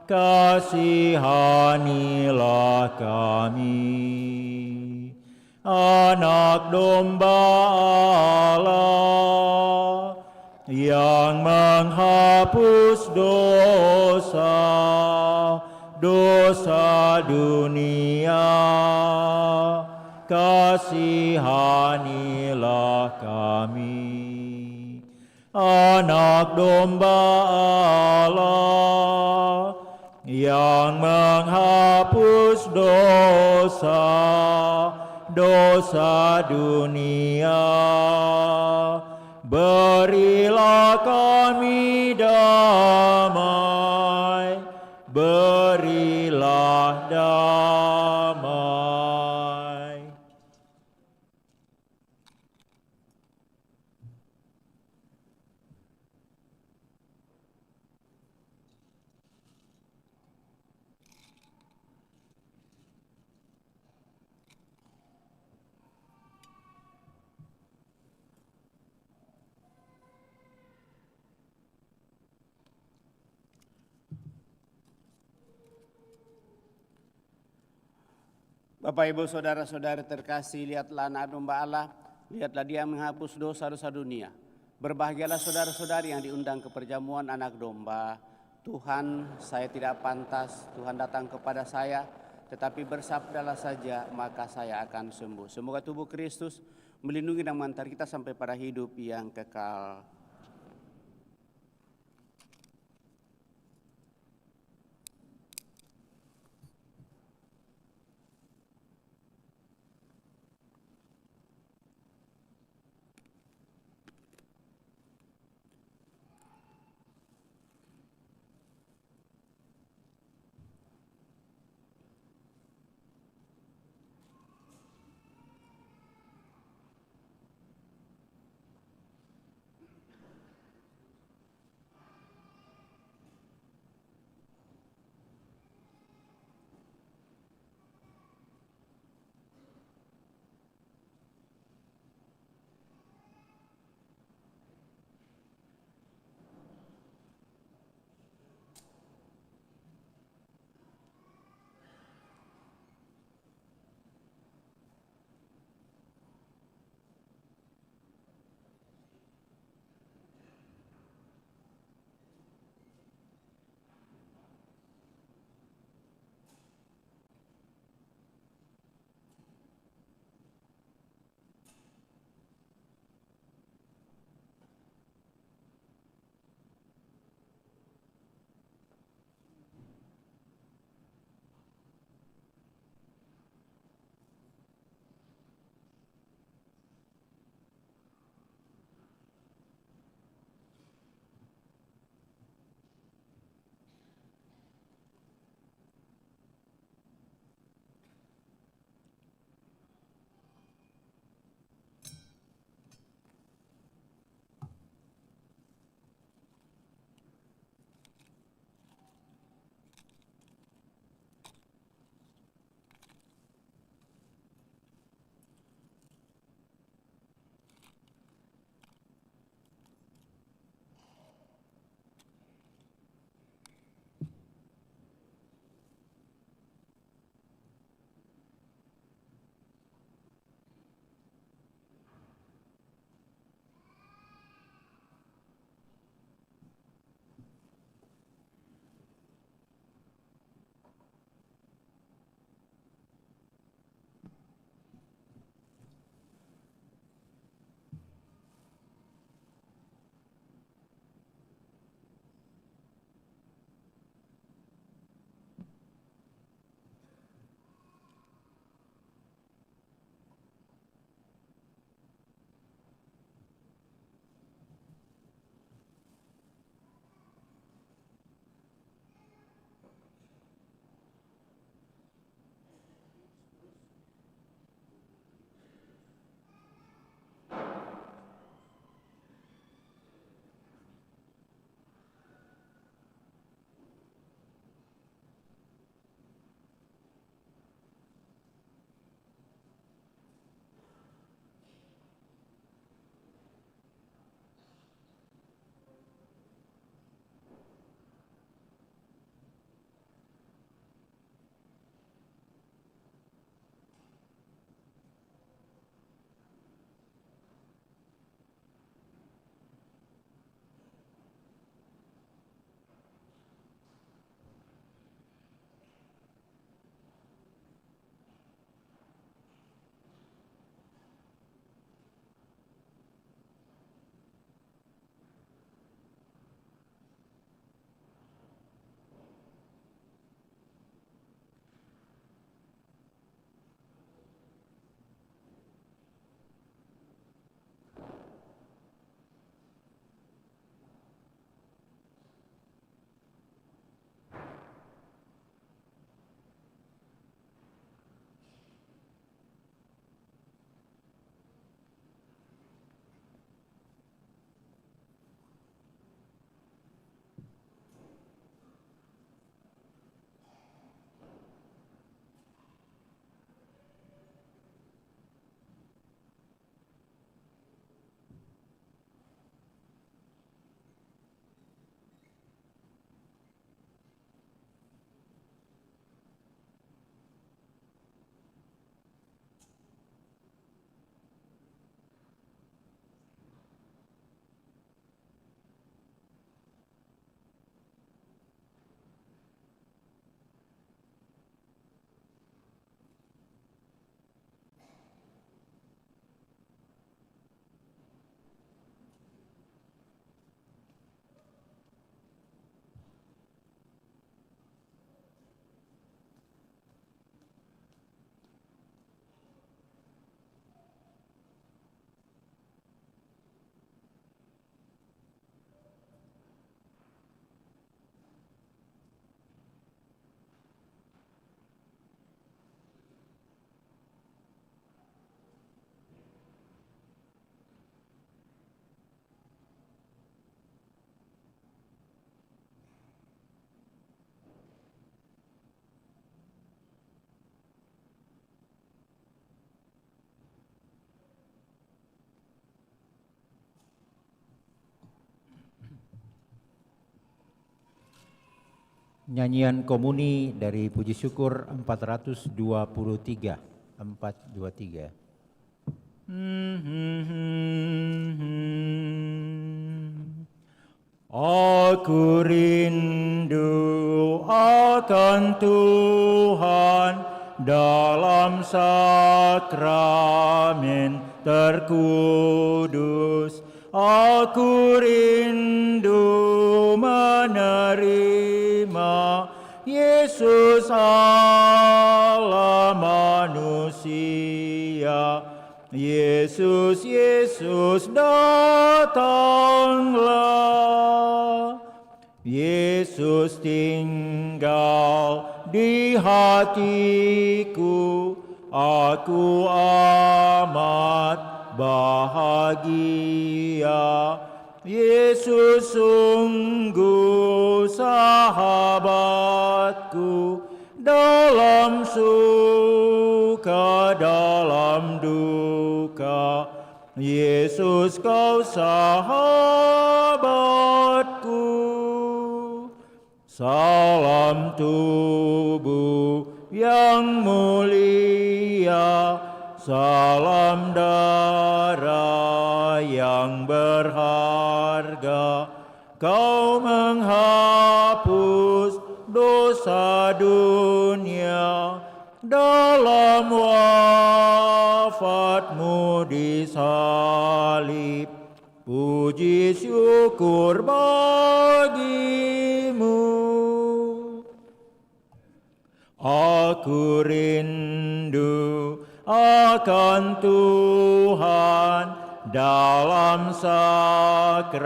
kasihanilah kami. Anak domba Allah yang menghapus dosa dunia, kasihanilah kami. Anak domba Allah yang menghapus dosa dunia, berilah kami damai, berilah damai. Bapak, Ibu, Saudara-saudari terkasih, lihatlah anak domba Allah, lihatlah Dia menghapus dosa-dosa dunia. Berbahagialah saudara-saudari yang diundang ke perjamuan anak domba. Tuhan, saya tidak pantas, Tuhan datang kepada saya, tetapi bersabdalah saja, maka saya akan sembuh. Semoga tubuh Kristus melindungi dan mengantar kita sampai pada hidup yang kekal. Nyanyian komuni dari Puji Syukur 423. 423. Aku rindu akan Tuhan dalam sakramen terkudus. Aku rindu menerima Yesus Allah manusia. Yesus, Yesus datanglah. Yesus tinggal di hatiku. Aku amat bahagia. Yesus sungguh sahabatku, dalam suka, dalam duka. Yesus kau sahabatku. Salam tubuh yang mulia, salam darah yang berharga. Kau menghapus dosa dunia dalam wafatmu di salib. Puji syukur bagimu. Aku rindu akan Tuhan dalam sakramen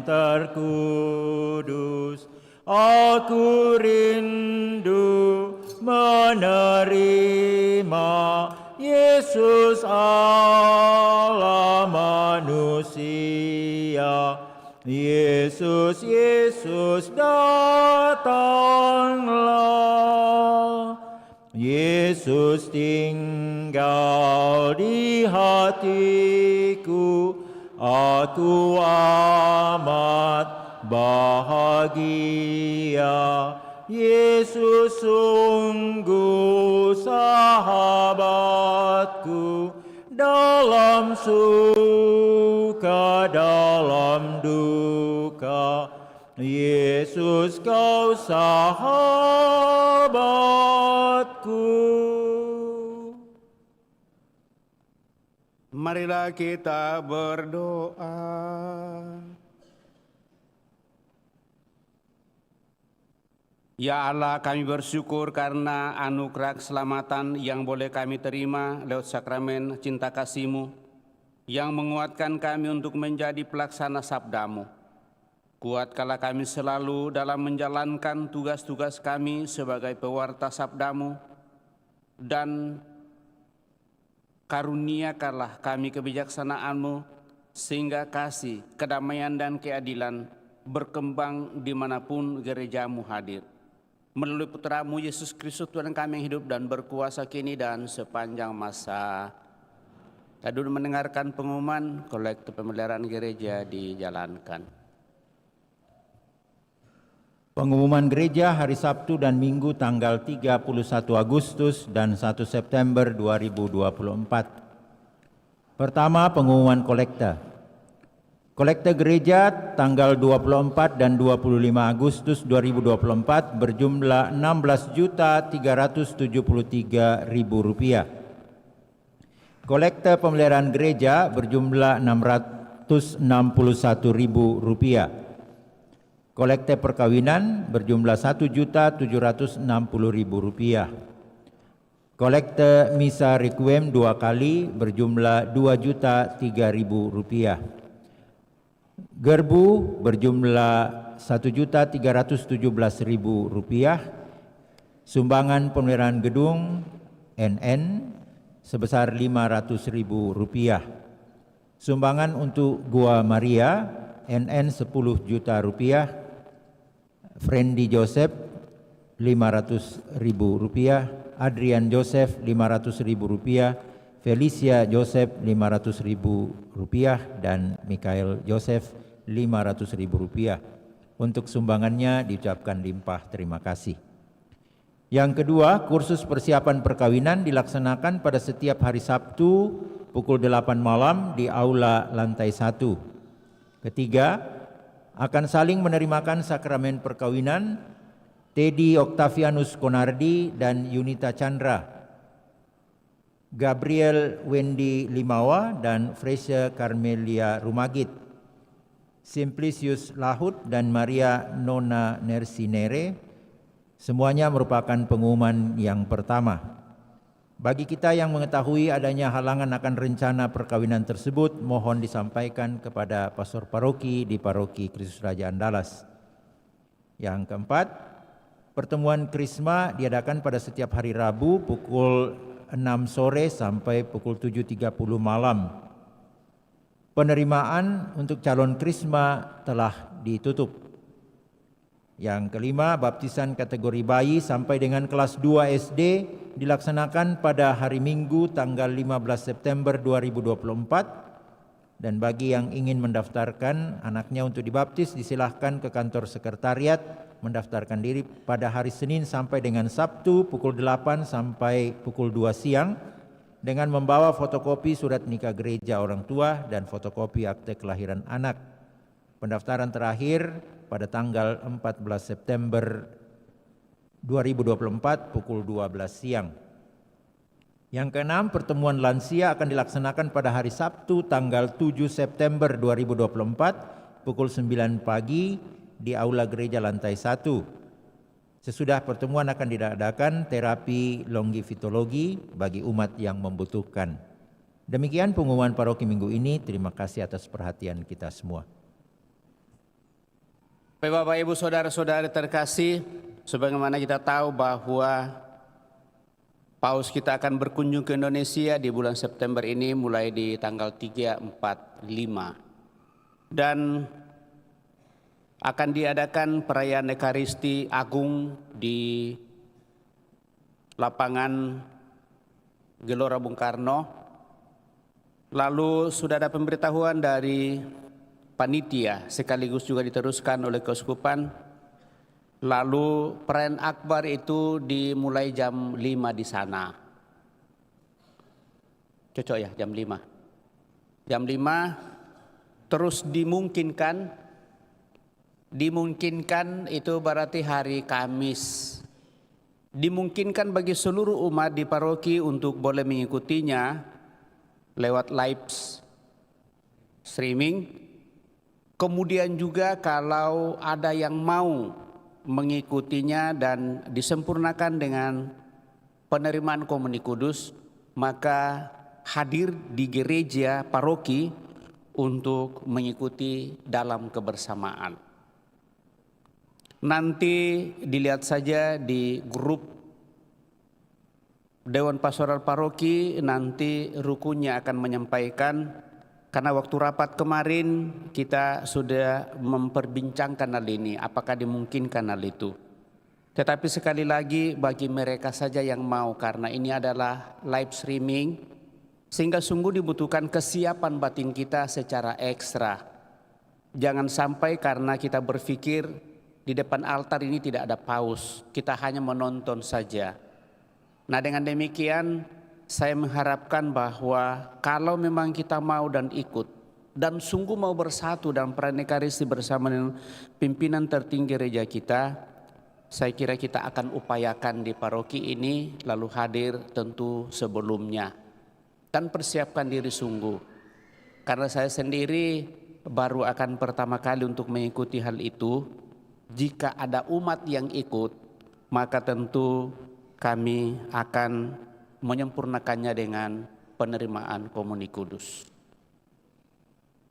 terkudus. Aku rindu menerima Yesus Allah manusia. Yesus, Yesus datanglah. Yesus tinggal di hatiku. Aku amat bahagia. Yesus sungguh sahabatku, dalam suka, dalam duka. Yesus kau sahabatku. Marilah kita berdoa. Ya Allah, kami bersyukur karena anugerah keselamatan yang boleh kami terima lewat sakramen cinta kasih-Mu, yang menguatkan kami untuk menjadi pelaksana sabda-Mu. Kuatkanlah kami selalu dalam menjalankan tugas-tugas kami sebagai pewarta sabda-Mu, dan karuniakanlah kami kebijaksanaan-Mu, sehingga kasih, kedamaian, dan keadilan berkembang dimanapun gereja-Mu hadir. Melalui Putra-Mu Yesus Kristus Tuhan kami yang hidup dan berkuasa kini dan sepanjang masa. Kita dulu mendengarkan pengumuman kolektif pemeliharaan gereja dijalankan. Pengumuman gereja hari Sabtu dan Minggu tanggal 31 Agustus dan 1 September 2024. Pertama, pengumuman kolekta. Kolekta gereja tanggal 24 dan 25 Agustus 2024 berjumlah Rp16.373.000. Kolekta pemeliharaan gereja berjumlah Rp661.000. Kolekta perkawinan berjumlah Rp1.760.000. Kolekta misa requiem 2 kali berjumlah Rp2.003.000. Gerbu berjumlah Rp1.317.000. Sumbangan pemeliharaan gedung NN sebesar Rp500.000. Sumbangan untuk Gua Maria NN Rp10 juta. Friendly Joseph Rp500.000. Adrian Joseph Rp500.000. Felicia Joseph Rp500.000 dan Mikael Joseph Rp500.000. Untuk sumbangannya diucapkan limpah terima kasih. Yang kedua, kursus persiapan perkawinan dilaksanakan pada setiap hari Sabtu pukul 8 malam di aula lantai 1. Ketiga, akan saling menerimakan sakramen perkawinan Teddy Octavianus Konardi dan Yunita Chandra, Gabriel Wendy Limawa dan Fresia Carmelia Rumagit, Simplicius Lahut dan Maria Nona Nersinere. Semuanya merupakan pengumuman yang pertama. Bagi kita yang mengetahui adanya halangan akan rencana perkawinan tersebut, mohon disampaikan kepada pastor paroki di Paroki Kristus Raja Andalas. Yang keempat, pertemuan Krisma diadakan pada setiap hari Rabu pukul 6 sore sampai pukul 7.30 malam. Penerimaan untuk calon Krisma telah ditutup. Yang kelima, baptisan kategori bayi sampai dengan kelas 2 SD dilaksanakan pada hari Minggu tanggal 15 September 2024, dan bagi yang ingin mendaftarkan anaknya untuk dibaptis disilahkan ke kantor sekretariat mendaftarkan diri pada hari Senin sampai dengan Sabtu pukul 8 sampai pukul 2 siang dengan membawa fotokopi surat nikah gereja orang tua dan fotokopi akte kelahiran anak. Pendaftaran terakhir pada tanggal 14 September 2024 pukul 12 siang. Yang keenam, pertemuan lansia akan dilaksanakan pada hari Sabtu tanggal 7 September 2024 pukul 9 pagi di Aula Gereja lantai 1. Sesudah pertemuan akan diadakan terapi longivitologi bagi umat yang membutuhkan. Demikian pengumuman paroki minggu ini. Terima kasih atas perhatian kita semua. Bapak Ibu saudara-saudara terkasih, sebagaimana kita tahu bahwa Paus kita akan berkunjung ke Indonesia di bulan September ini mulai di tanggal 3, 4, 5. Dan akan diadakan perayaan Ekaristi Agung di lapangan Gelora Bung Karno. Lalu sudah ada pemberitahuan dari panitia sekaligus juga diteruskan oleh Keuskupan. Lalu perayaan akbar itu dimulai jam 5 di sana. Cocok ya jam 5. Jam 5 terus dimungkinkan itu berarti hari Kamis. Dimungkinkan bagi seluruh umat di paroki untuk boleh mengikutinya lewat live streaming. Kemudian juga kalau ada yang mau mengikutinya dan disempurnakan dengan penerimaan Komuni Kudus, maka hadir di gereja paroki untuk mengikuti dalam kebersamaan. Nanti dilihat saja di grup Dewan Pastoral Paroki, nanti rukunnya akan menyampaikan. Karena waktu rapat kemarin kita sudah memperbincangkan hal ini, apakah dimungkinkan hal itu. Tetapi sekali lagi bagi mereka saja yang mau, karena ini adalah live streaming, sehingga sungguh dibutuhkan kesiapan batin kita secara ekstra. Jangan sampai karena kita berpikir di depan altar ini tidak ada paus, kita hanya menonton saja. Nah, dengan demikian saya mengharapkan bahwa kalau memang kita mau dan ikut dan sungguh mau bersatu dalam perayaan Ekaristi bersama dengan pimpinan tertinggi gereja kita, saya kira kita akan upayakan di paroki ini lalu hadir tentu sebelumnya dan persiapkan diri sungguh. Karena saya sendiri baru akan pertama kali untuk mengikuti hal itu. Jika ada umat yang ikut, maka tentu kami akan menyempurnakannya dengan penerimaan Komuni Kudus.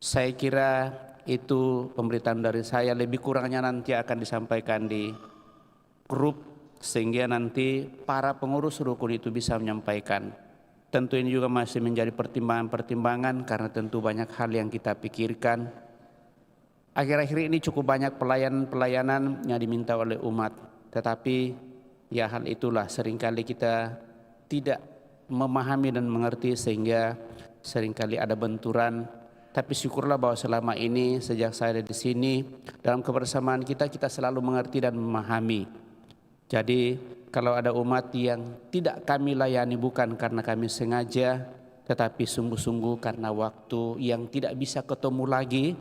Saya kira itu pemberitaan dari saya, lebih kurangnya nanti akan disampaikan di grup sehingga nanti para pengurus rukun itu bisa menyampaikan. Tentu ini juga masih menjadi pertimbangan-pertimbangan karena tentu banyak hal yang kita pikirkan. Akhir-akhir ini cukup banyak pelayanan yang diminta oleh umat, tetapi ya hal itulah seringkali kita tidak memahami dan mengerti sehingga seringkali ada benturan Tapi syukurlah bahwa selama ini sejak saya ada di sini, dalam kebersamaan kita selalu mengerti dan memahami. Jadi kalau ada umat yang tidak kami layani bukan karena kami sengaja, tetapi sungguh-sungguh karena waktu yang tidak bisa ketemu lagi,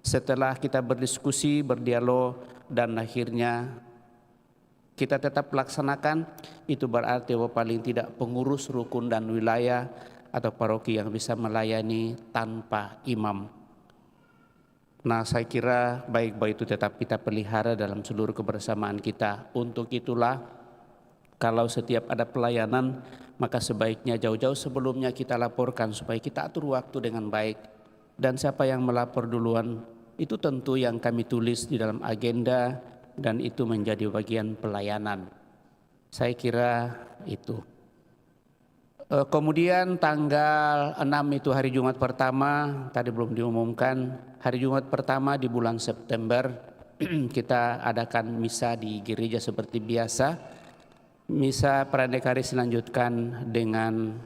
setelah kita berdiskusi, berdialog, dan akhirnya kita tetap laksanakan, itu berarti bahwa paling tidak pengurus rukun dan wilayah atau paroki yang bisa melayani tanpa imam. Nah, saya kira baik-baik itu tetap kita pelihara dalam seluruh kebersamaan kita. Untuk itulah kalau setiap ada pelayanan, maka sebaiknya jauh-jauh sebelumnya kita laporkan supaya kita atur waktu dengan baik. Dan siapa yang melapor duluan, itu tentu yang kami tulis di dalam agenda dan itu menjadi bagian pelayanan. Saya kira itu. Kemudian tanggal 6 itu hari Jumat pertama, tadi belum diumumkan, hari Jumat pertama di bulan September kita adakan misa di gereja seperti biasa. Misa Pranekaris dilanjutkan dengan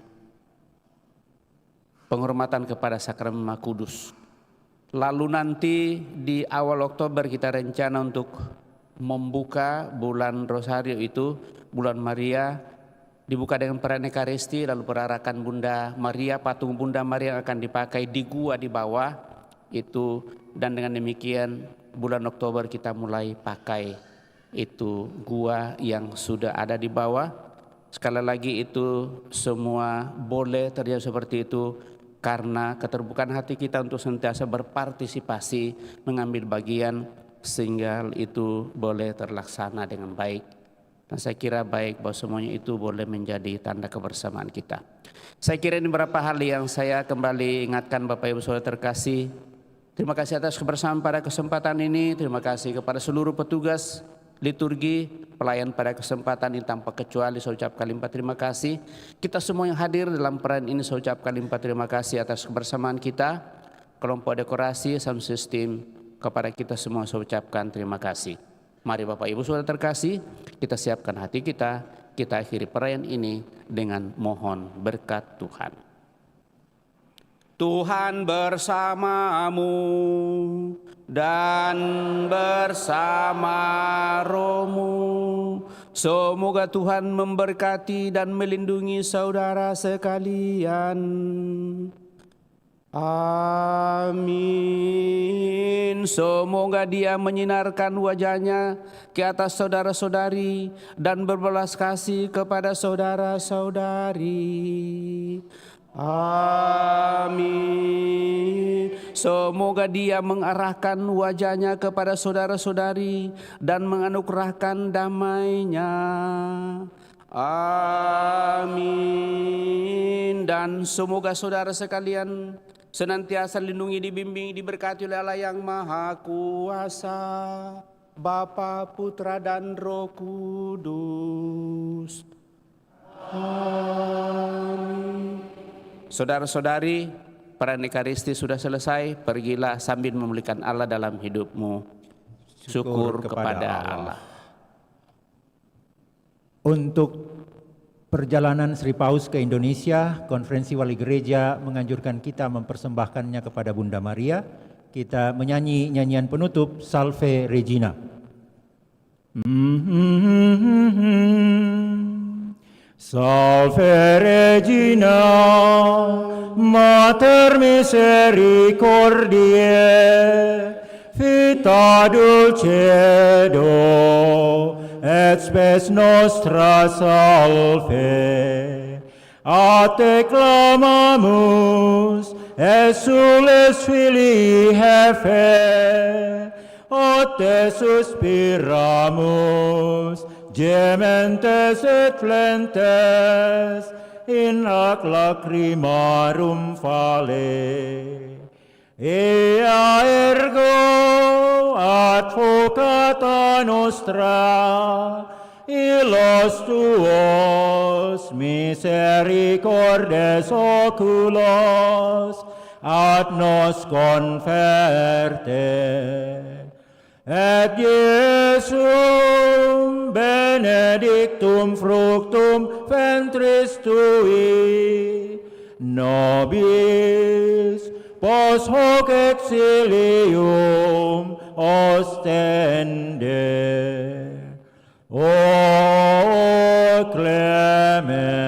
penghormatan kepada Sakramen Maha Kudus. Lalu nanti di awal Oktober kita rencana untuk membuka bulan Rosario itu, bulan Maria, dibuka dengan Pranekaristi, lalu perarakan Bunda Maria, patung Bunda Maria yang akan dipakai di gua di bawah itu, dan dengan demikian bulan Oktober kita mulai pakai itu gua yang sudah ada di bawah. Sekali lagi itu semua boleh terjadi seperti itu karena keterbukaan hati kita untuk senantiasa berpartisipasi, mengambil bagian sehingga itu boleh terlaksana dengan baik. Dan saya kira baik bahwa semuanya itu boleh menjadi tanda kebersamaan kita. Saya kira ini beberapa hal yang saya kembali ingatkan Bapak Ibu Saudara terkasih. Terima kasih atas kebersamaan pada kesempatan ini. Terima kasih kepada seluruh petugas liturgi, pelayan pada kesempatan ini tanpa kecuali saya ucapkan limpah terima kasih. Kita semua yang hadir dalam perayaan ini saya ucapkan limpah terima kasih atas kebersamaan kita. Kelompok dekorasi, sound system, kepada kita semua saya ucapkan terima kasih. Mari Bapak Ibu Saudara terkasih, kita siapkan hati kita akhiri perayaan ini dengan mohon berkat Tuhan. Tuhan bersamamu dan bersama rohmu. Semoga Tuhan memberkati dan melindungi saudara sekalian. Amin. Semoga Dia menyinarkan wajahnya ke atas saudara-saudari dan berbelas kasih kepada saudara-saudari. Amin. Semoga Dia mengarahkan wajahnya kepada saudara-saudari dan menganugerahkan damai-Nya. Amin. Dan semoga saudara sekalian senantiasa dilindungi, dibimbing, diberkati oleh Allah yang Maha Kuasa, Bapa, Putra, dan Roh Kudus. Amin. Saudara-saudari, perayaan Ekaristi sudah selesai. Pergilah sambil memuliakan Allah dalam hidupmu. Syukur kepada Allah. Untuk perjalanan Sri Paus ke Indonesia, Konferensi Wali Gereja menganjurkan kita mempersembahkannya kepada Bunda Maria. Kita menyanyi nyanyian penutup Salve Regina. Salve Regina, Mater misericordiae, vita dulcedo, et spes nostra salve. A te clamamus, exules filii Hefe, a te suspiramus, gementes et flentes, in ac lacrimarum vale. Ea ergo advocata nostra, illos tuos misericordes oculos, ad nos conferte. Et Iesum benedictum fructum ventris tui, nobis post hoc exilium ostende. O clement